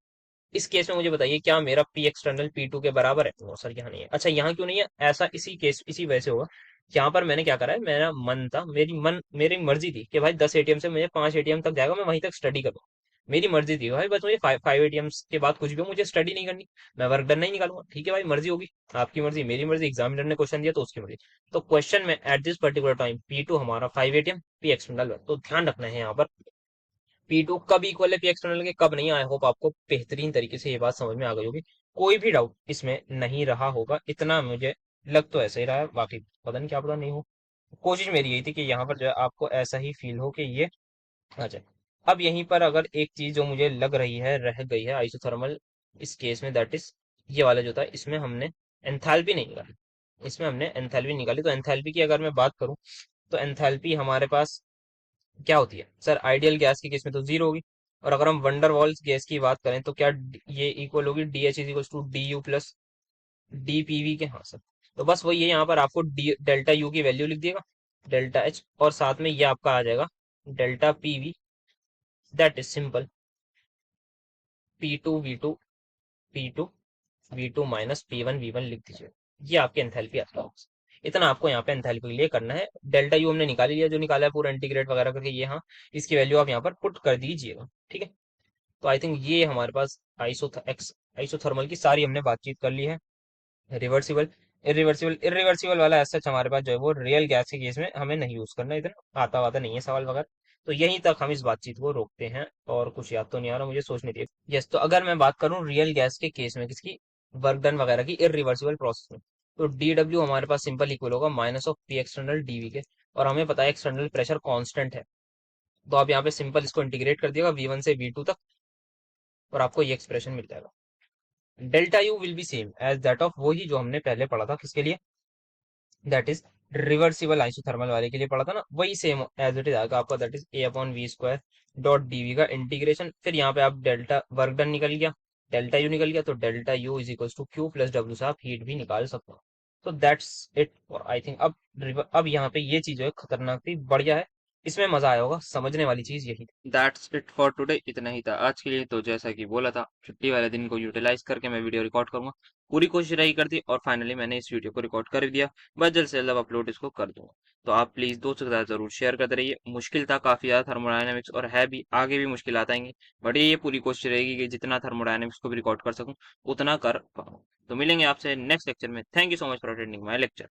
S1: इस केस में मुझे बताइए क्या मेरा पी एक्सटर्नल P2 के बराबर है? नो सर, यहाँ नहीं है। अच्छा यहाँ क्यों नहीं है? ऐसा इसी केस इसी वजह से होगा, यहाँ पर मैंने क्या करा है, मेरा मन था, मेरी मर्जी थी कि भाई 10 atm से मुझे 5 atm तक जाएगा, मैं वहीं तक स्टडी करूँ। मेरी मर्जी थी भाई, बस मुझे 5 atm के बाद कुछ भी हो, मुझे स्टडी नहीं करनी, मैं वर्क डन नहीं निकालूंगा। ठीक है भाई, मर्जी होगी, आपकी मर्जी मेरी मर्जी, एग्जामिनर ने क्वेश्चन दिया तो उसकी मर्जी। तो क्वेश्चन में at this particular time P2 हमारा 5 atm, पी एक्सटर्नल। तो ध्यान रखना है यहाँ पर P2 कब इक्वल है पी एक्सटर्नल के, कब नहीं। आई होप आपको बेहतरीन तरीके से ये बात समझ में आ गई होगी, कोई भी डाउट इसमें नहीं रहा होगा, इतना मुझे लग तो ऐसा ही रहा है, बाकी पता नहीं, क्या पता नहीं हो। कोशिश मेरी यही थी कि यहाँ पर जो है आपको ऐसा ही फील हो कि ये आ जाए। अब यहीं पर अगर एक चीज जो मुझे लग रही है रह गई है आइसोथर्मल इस केस में, दैट इज ये वाला जो था, इसमें हमने एंथैल्पी नहीं निकाली। इसमें हमने एंथैल्पी निकाली, तो एंथैल्पी की अगर मैं बात करूं, तो एंथैल्पी हमारे पास क्या होती है सर? आइडियल गैस के केस में तो जीरो होगी। और अगर हम वंडर वॉल्स गैस की बात करें तो क्या ये इक्वल होगी D H is equal to D U plus D P V के? हाँ सर। तो बस वही है, यहाँ पर आपको डी डेल्टा यू की वैल्यू लिख दिएगा, डेल्टा एच, और साथ में ये आपका आ जाएगा delta P V, that is simple P two V two, P2 V2 minus P1 V1 लिख दीजिए। ये आपकी एंथैल्पी आता है। इतना आपको यहाँ पे एंथैल्पी के लिए करना है। डेल्टा यू हमने निकाल लिया, जो निकाला है पूरा इंटीग्रेट वगैरह करके, ये हाँ, इसकी वैल्यू आप यहाँ पर पुट कर दीजिएगा। ठीक है, तो आई थिंक ये हमारे पास आइसोथर्मल की सारी हमने बातचीत कर ली है। रिवर्सिबल, इरिवर्सिबल, इरिवर्सिबल वाला एज सच हमारे पास जो है वो रियल गैस के केस में हमें नहीं यूज करना, इतना आता वाता नहीं है सवाल वगैरह। तो यहीं तक हम इस बातचीत को रोकते हैं, और कुछ याद तो नहीं आ रहा मुझे, सोचने दिए। यस, तो अगर मैं बात करूं रियल गैस के केस में किसकी, वर्क डन वगैरह की, इरिवर्सिबल प्रोसेस में, तो डी डब्ल्यू हमारे पास सिंपल इक्वल होगा minus of P external D V के। और हमें पता है एक्सटर्नल प्रेशर कांस्टेंट है, तो आप यहाँ पे सिंपल इसको इंटीग्रेट कर दिएगा V1 से V2 तक, और आपको ये एक्सप्रेशन मिल जाएगा। Delta U will be same as that of, वही जो हमने पहले पढ़ा था, किसके लिए? दैट इज रिवर्सिबल आइसोथर्मल वाले के लिए पढ़ा था ना, वही सेम एज इट इज आएगा आपका, that is A/V² dot DV का इंटीग्रेशन। फिर यहाँ पे आप डेल्टा वर्क डन निकल गया, डेल्टा यू निकल गया, तो delta U is equal to Q plus W से आप हीट भी निकाल सकते हो। तो that's it for I think. अब यहाँ पे ये चीज जो है खतरनाक थी, बढ़िया है, इसमें मजा आया होगा, समझने वाली चीज यही थी। दैट्स इट फॉर टुडे, इतना ही था आज के लिए। तो जैसा कि बोला था, छुट्टी वाले दिन को यूटिलाइज करके मैं वीडियो रिकॉर्ड करूंगा, पूरी कोशिश रही करती, और फाइनली मैंने इस वीडियो को रिकॉर्ड कर दिया। बस जल्द से जल्द अपलोड इसको कर दूंगा। तो आप प्लीज दोस्तों के साथ जरूर शेयर करते रहिए। मुश्किल था काफी ज्यादा थर्मोडायनेमिक्स, और है भी, आगे भी मुश्किल आएंगी, बट ये पूरी कोशिश रहेगी कि जितना थर्मोडायनेमिक्स को भी रिकॉर्ड कर सकूं उतना कर पाऊं। तो मिलेंगे आपसे नेक्स्ट लेक्चर में। Thank you so much for attending my lecture.